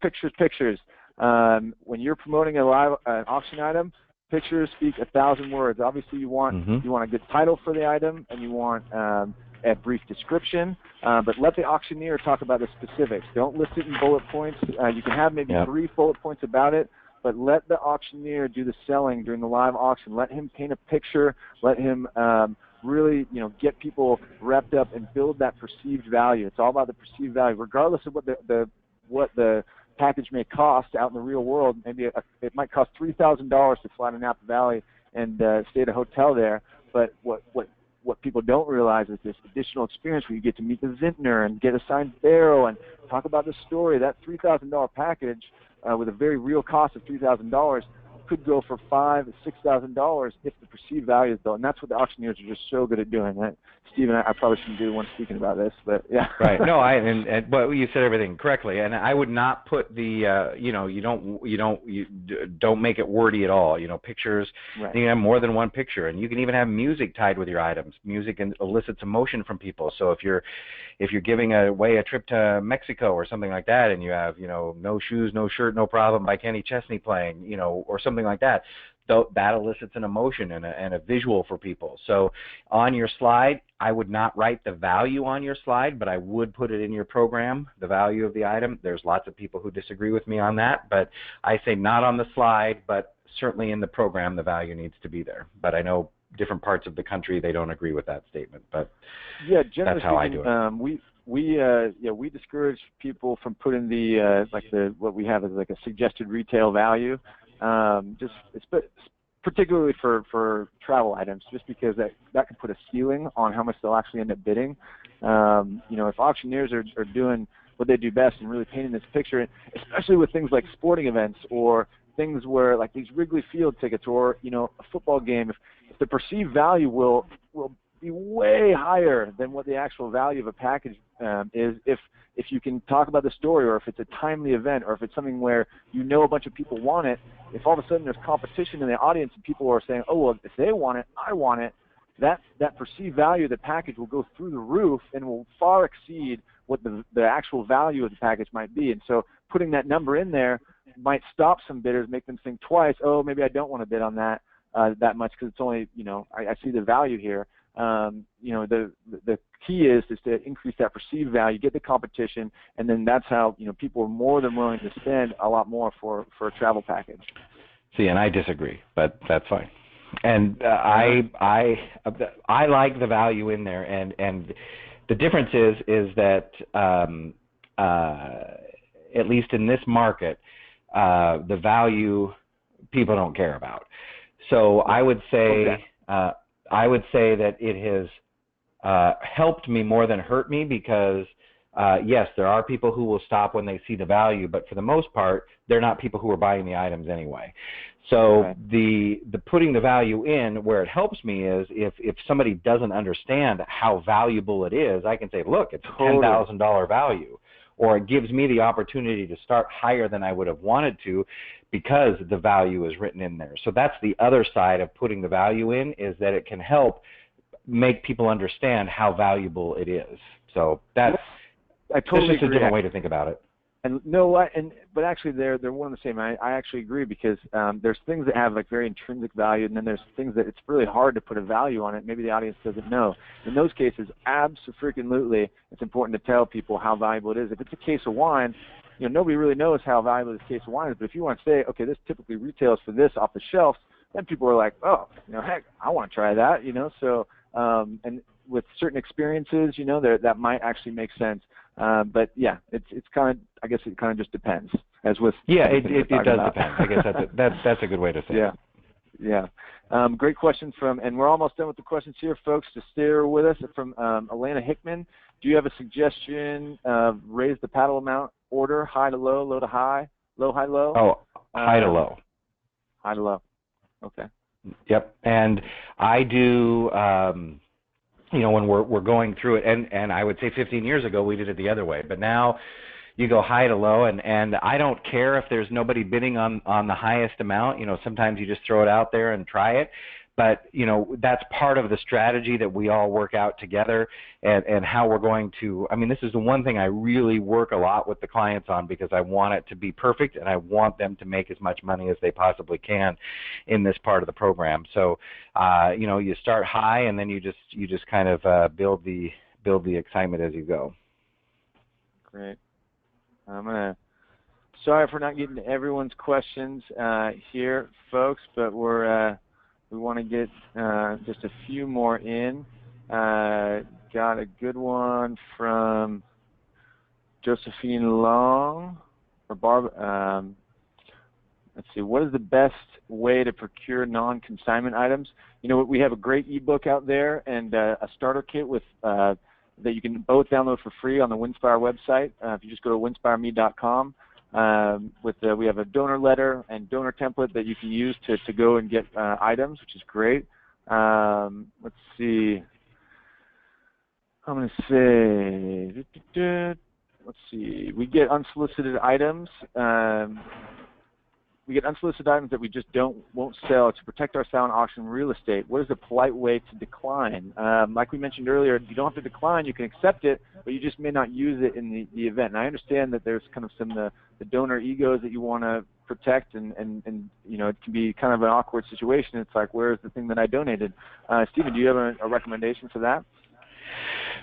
When you're promoting a live auction item, pictures speak 1,000 words. Obviously, you want a good title for the item, and you want a brief description. But let the auctioneer talk about the specifics. Don't list it in bullet points. You can have maybe 3 bullet points about it, but let the auctioneer do the selling during the live auction. Let him paint a picture. Let him really, get people wrapped up and build that perceived value. It's all about the perceived value, regardless of what the package may cost out in the real world. Maybe it might cost $3,000 to fly to Napa Valley and stay at a hotel there, but what people don't realize is this additional experience where you get to meet the vintner and get a signed barrel and talk about the story. That $3,000 package with a very real cost of $3,000 could go for $5,000 to $6,000 if the perceived value is built, and that's what the auctioneers are just so good at doing. Stephen, I probably shouldn't be the one speaking about this, but yeah. Right. No, but you said everything correctly, and I would not put the you don't make it wordy at all. Pictures. Right. You can have more than one picture, and you can even have music tied with your items. Music elicits emotion from people. So if you're giving away a trip to Mexico or something like that, and you have No Shoes, No Shirt, No Problem by Kenny Chesney playing, or something like that, that elicits an emotion and a visual for people. So on your slide, I would not write the value on your slide, but I would put it in your program, the value of the item. There's lots of people who disagree with me on that, but I say not on the slide, but certainly in the program the value needs to be there. But I know different parts of the country, they don't agree with that statement, but yeah, that's how I do it. We discourage people from putting what we have as like a suggested retail value. Particularly for travel items, just because that can put a ceiling on how much they'll actually end up bidding. If auctioneers are doing what they do best and really painting this picture, especially with things like sporting events or things where like these Wrigley Field tickets or a football game, if the perceived value will be way higher than what the actual value of a package is, if you can talk about the story, or if it's a timely event, or if it's something where a bunch of people want it, if all of a sudden there's competition in the audience and people are saying, oh, well, if they want it, I want it, that perceived value of the package will go through the roof and will far exceed what the actual value of the package might be. And so putting that number in there might stop some bidders, make them think twice, oh, maybe I don't want to bid on that much because it's only, I see the value here. The key is to increase that perceived value, get the competition, and then that's how people are more than willing to spend a lot more for a travel package. See, and I disagree, but that's fine. And I like the value in there, and the difference is that at least in this market, the value people don't care about. So I would say. Okay. I would say that it has helped me more than hurt me because, yes, there are people who will stop when they see the value, but for the most part, they're not people who are buying the items anyway. So right. the putting the value in where it helps me is if somebody doesn't understand how valuable it is, I can say, look, it's a $10,000 value. Or it gives me the opportunity to start higher than I would have wanted to because the value is written in there. So that's the other side of putting the value in, is that it can help make people understand how valuable it is. So that's just a different way to think about it. And but actually they're one and the same. I actually agree because there's things that have like very intrinsic value, and then there's things that it's really hard to put a value on it. Maybe the audience doesn't know. In those cases, absolutely, it's important to tell people how valuable it is. If it's a case of wine, nobody really knows how valuable this case of wine is. But if you want to say, okay, this typically retails for this off the shelf, then people are like, oh, heck, I want to try that. So and with certain experiences, that might actually make sense. But yeah, it's kind of, I guess it kind of just depends. As with it does depend. I guess that's a good way to say it. Yeah. Great question and we're almost done with the questions here, folks. Just stay with us. From Alana Hickman. Do you have a suggestion of raise the paddle amount order, high to low, low to high, low, high, low? Oh, high to low. High to low. Okay. Yep. And I do. When we're going through it, and I would say 15 years ago we did it the other way, but now you go high to low, and I don't care if there's nobody bidding on the highest amount. Sometimes you just throw it out there and try it, but that's part of the strategy that we all work out together, and how we're going to. I mean, this is the one thing I really work a lot with the clients on, because I want it to be perfect, and I want them to make as much money as they possibly can in this part of the program. So, you start high, and then you just kind of build the excitement as you go. Great. Sorry for not getting to everyone's questions here, folks, but we're We want to get just a few more in. Got a good one from Josephine Long or Barb. Let's see. What is the best way to procure non-consignment items? You know, we have a great ebook out there and a starter kit with that you can both download for free on the Windstar website. If you just go to windstarme.com, we have a donor letter and donor template that you can use to go and get items, which is great. Let's see. I'm going to say, let's see. We get unsolicited items. We get unsolicited items that we just won't sell to protect our silent auction real estate. What is the polite way to decline? Like we mentioned earlier, you don't have to decline. You can accept it, but you just may not use it in the event. And I understand that there's kind of some the donor egos that you want to protect, and you know, it can be kind of an awkward situation. It's like, where's the thing that I donated? Stephen, do you have a recommendation for that?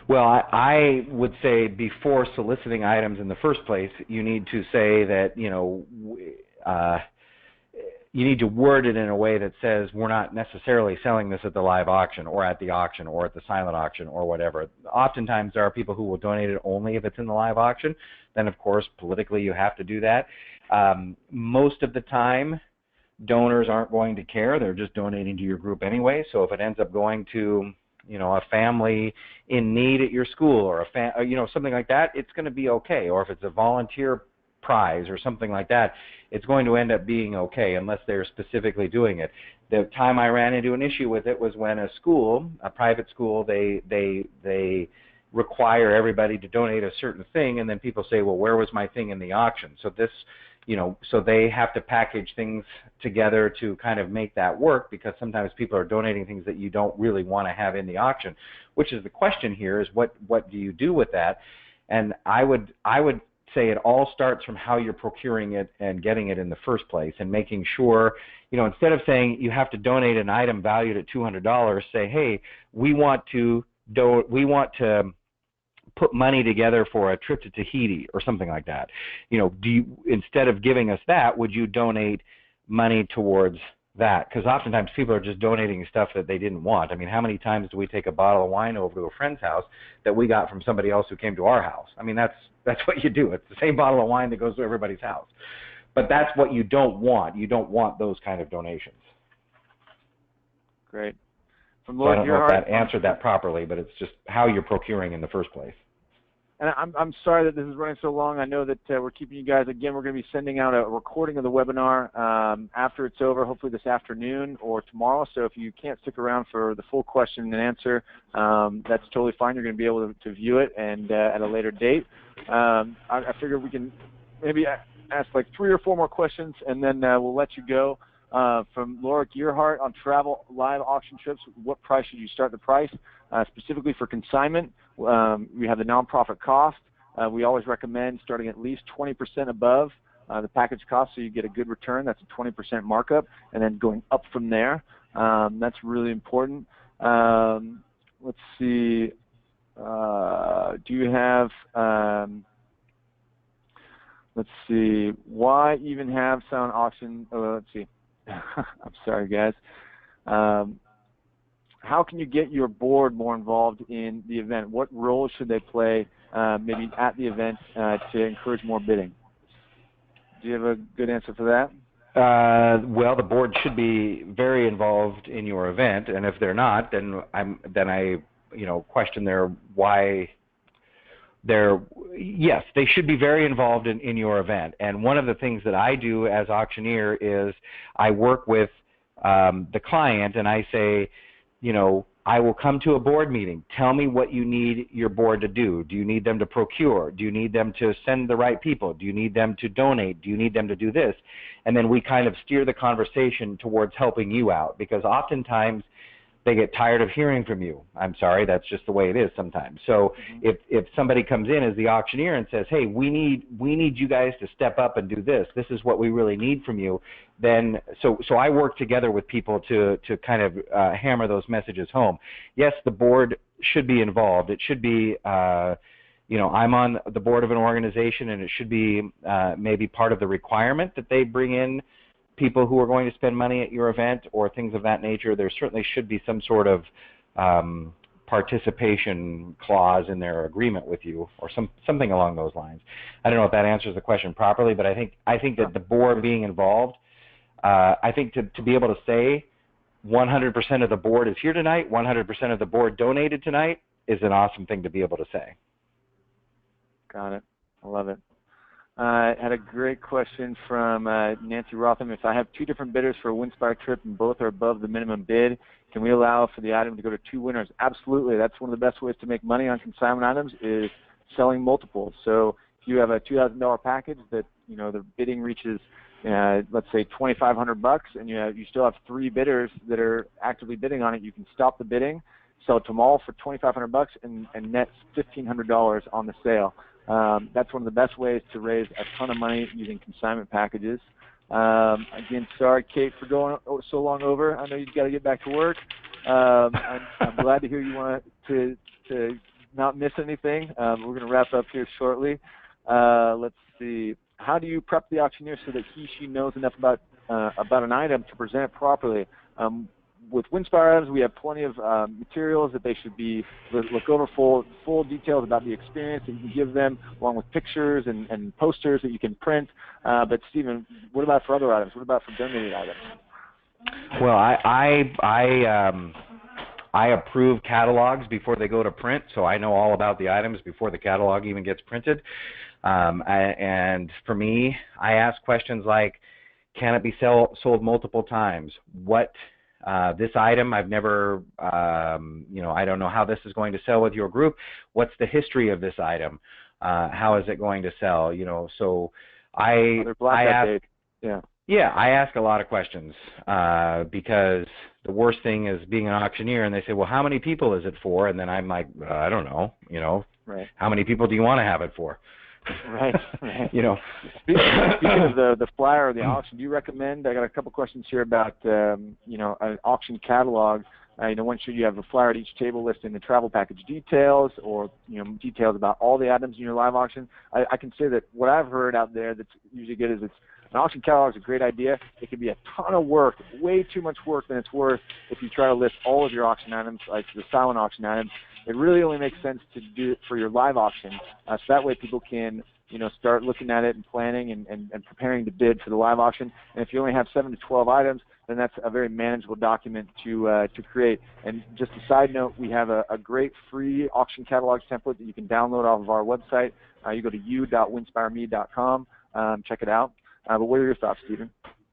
Well, I would say before soliciting items in the first place, you need to say that, you know, you need to word it in a way that says we're not necessarily selling this at the live auction or at the auction or at the silent auction or whatever. Oftentimes there are people who will donate it only if it's in the live auction. Then, of course, politically you have to do that. Most of the time, donors aren't going to care. They're just donating to your group anyway. So if it ends up going to, you know, a family in need at your school or you know, something like that, it's going to be okay. Or if it's a volunteer prize or something like that, it's going to end up being okay unless they're specifically doing it. The time I ran into an issue with it was when a school, a private school, they require everybody to donate a certain thing, and then people say, well, where was my thing in the auction? So this, you know, so they have to package things together to kind of make that work, because sometimes people are donating things that you don't really want to have in the auction, which is the question here, is what do you do with that? And I would say it all starts from how you're procuring it and getting it in the first place, and making sure, you know, instead of saying you have to donate an item valued at $200, say, hey, we want to put money together for a trip to Tahiti or something like that. You know, instead of giving us that, would you donate money towards that? Because oftentimes people are just donating stuff that they didn't want. I mean, how many times do we take a bottle of wine over to a friend's house that we got from somebody else who came to our house? I mean, that's what you do. It's the same bottle of wine that goes to everybody's house. But that's what you don't want. You don't want those kind of donations. Great. From Lord, I don't know if that answered that properly, but it's just how you're procuring in the first place. And I'm sorry that this is running so long. I know that we're keeping you guys. Again, we're going to be sending out a recording of the webinar after it's over, hopefully this afternoon or tomorrow. So if you can't stick around for the full question and answer, that's totally fine. You're going to be able to view it and at a later date. I figure we can maybe ask like 3 or 4 more questions, and then we'll let you go. From Laura Gearhart on travel live auction trips, what price should you start the price? Specifically for consignment, we have the nonprofit cost. We always recommend starting at least 20% above the package cost, so you get a good return. That's a 20% markup, and then going up from there. That's really important. Let's see. Do you have, let's see, why even have silent auction? Let's see. I'm sorry, guys. How can you get your board more involved in the event? What role should they play maybe at the event to encourage more bidding? Do you have a good answer for that? Well, the board should be very involved in your event, and if they're not, then I question why. Yes, they should be very involved in your event. And one of the things that I do as auctioneer is I work with the client, and I say, I will come to a board meeting. Tell me what you need your board to do. Do you need them to procure? Do you need them to send the right people? Do you need them to donate? Do you need them to do this? And then we kind of steer the conversation towards helping you out, because oftentimes they get tired of hearing from you. I'm sorry, that's just the way it is sometimes. So if somebody comes in as the auctioneer and says, hey, we need you guys to step up and do this. This is what we really need from you. Then so I work together with people to kind of hammer those messages home. Yes, the board should be involved. It should be I'm on the board of an organization, and it should be maybe part of the requirement that they bring in people who are going to spend money at your event or things of that nature, there certainly should be some sort of participation clause in their agreement with you, or something along those lines. I don't know if that answers the question properly, but I think that the board being involved, I think to be able to say 100% of the board is here tonight, 100% of the board donated tonight, is an awesome thing to be able to say. Got it. I love it. I had a great question from Nancy Rotham. If I have two different bidders for a Windstar trip and both are above the minimum bid, can we allow for the item to go to two winners? Absolutely. That's one of the best ways to make money on consignment items, is selling multiples. So if you have a $2,000 package that, you know, the bidding reaches, let's say $2,500, and you still have three bidders that are actively bidding on it, you can stop the bidding, sell it to them all for $2,500, and net $1,500 on the sale. That's one of the best ways to raise a ton of money using consignment packages. Again, sorry, Kate, for going so long over. I know you've got to get back to work. I'm glad to hear you want to not miss anything. We're going to wrap up here shortly. Let's see. How do you prep the auctioneer so that she knows enough about an item to present it properly? With Windstar items, we have plenty of materials that they should be look over full details about the experience that you can give them, along with pictures and posters that you can print. But Stephen, what about for other items? What about for donated items? Well, I approve catalogs before they go to print, so I know all about the items before the catalog even gets printed. And for me, I ask questions like, can it be sold multiple times? This item, I've never, I don't know how this is going to sell with your group. What's the history of this item? How is it going to sell? So I ask, I ask a lot of questions because the worst thing is being an auctioneer and they say, well, how many people is it for? And then I'm like, I don't know, right. How many people do you want to have it for? Right. Speaking of the flyer or the auction, do you recommend? I got a couple questions here about an auction catalog. One should you have a flyer at each table listing the travel package details, or details about all the items in your live auction. I can say that what I've heard out there that's usually good is an auction catalog is a great idea. It can be a ton of work, way too much work than it's worth if you try to list all of your auction items, like the silent auction items. It really only makes sense to do it for your live auction, so that way people can start looking at it and planning and preparing to bid for the live auction. And if you only have 7 to 12 items, then that's a very manageable document to create. And just a side note, we have a great free auction catalog template that you can download off of our website. You go to u.winspireme.com, check it out. But what are your thoughts, Stephen?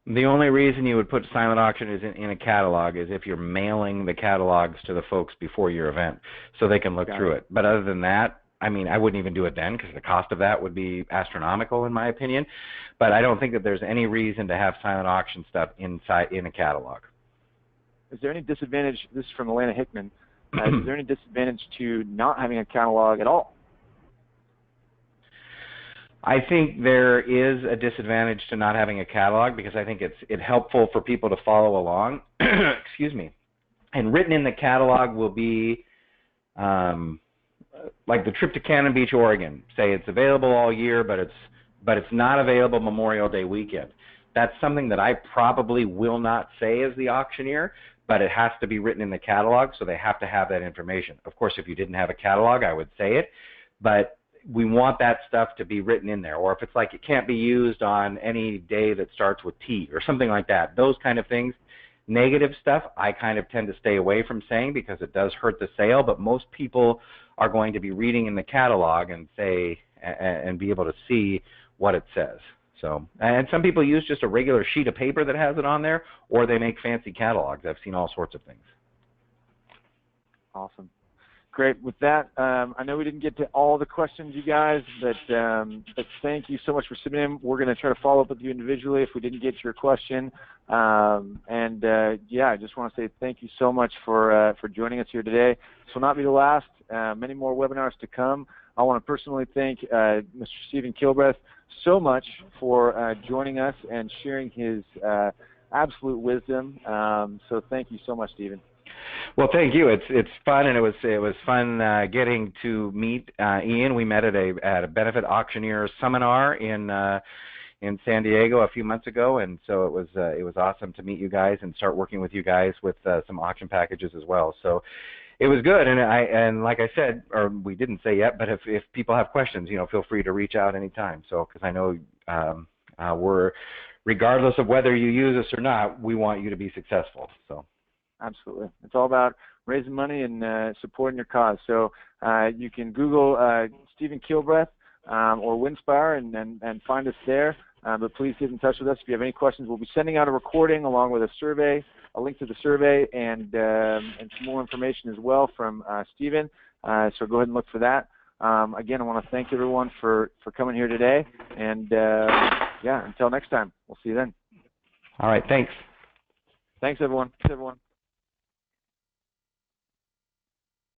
The only reason you would put silent auction in a catalog is if you're mailing the catalogs to the folks before your event so they can look through it. But other than that, I wouldn't even do it then because the cost of that would be astronomical in my opinion. But I don't think that there's any reason to have silent auction stuff in a catalog. Is there any disadvantage, this is from Alana Hickman, is there any disadvantage to not having a catalog at all? I think there is a disadvantage to not having a catalog because I think it's helpful for people to follow along. Excuse me. And written in the catalog will be like the trip to Cannon Beach, Oregon. Say it's available all year, but it's not available Memorial Day weekend. That's something that I probably will not say as the auctioneer, but it has to be written in the catalog, so they have to have that information. Of course, if you didn't have a catalog, I would say it, but we want that stuff to be written in there. Or if it's like it can't be used on any day that starts with T or something like that, those kind of things. Negative stuff I kind of tend to stay away from saying because it does hurt the sale, but most people are going to be reading in the catalog and be able to see what it says. So, and some people use just a regular sheet of paper that has it on there, or they make fancy catalogs. I've seen all sorts of things. Awesome. Great. With that, I know we didn't get to all the questions, you guys, but thank you so much for submitting them. We're going to try to follow up with you individually if we didn't get to your question. I just want to say thank you so much for joining us here today. This will not be the last. Many more webinars to come. I want to personally thank Mr. Stephen Kilbreth so much for joining us and sharing his absolute wisdom. So thank you so much, Stephen. Well, thank you. It's fun, and it was fun getting to meet Ian. We met at a benefit auctioneer seminar in in San Diego a few months ago, and so it was awesome to meet you guys and start working with you guys with some auction packages as well. So it was good, and like I said, or we didn't say yet, but if people have questions, feel free to reach out anytime. So because I know we're, regardless of whether you use us or not, we want you to be successful. So absolutely, it's all about raising money and supporting your cause. So you can Google Stephen Kilbreath or Windstar and find us there. But please get in touch with us if you have any questions. We'll be sending out a recording along with a survey, a link to the survey, and some more information as well from Stephen. So go ahead and look for that. Again, I want to thank everyone for coming here today. And yeah, until next time, we'll see you then. All right, thanks. Thanks, everyone.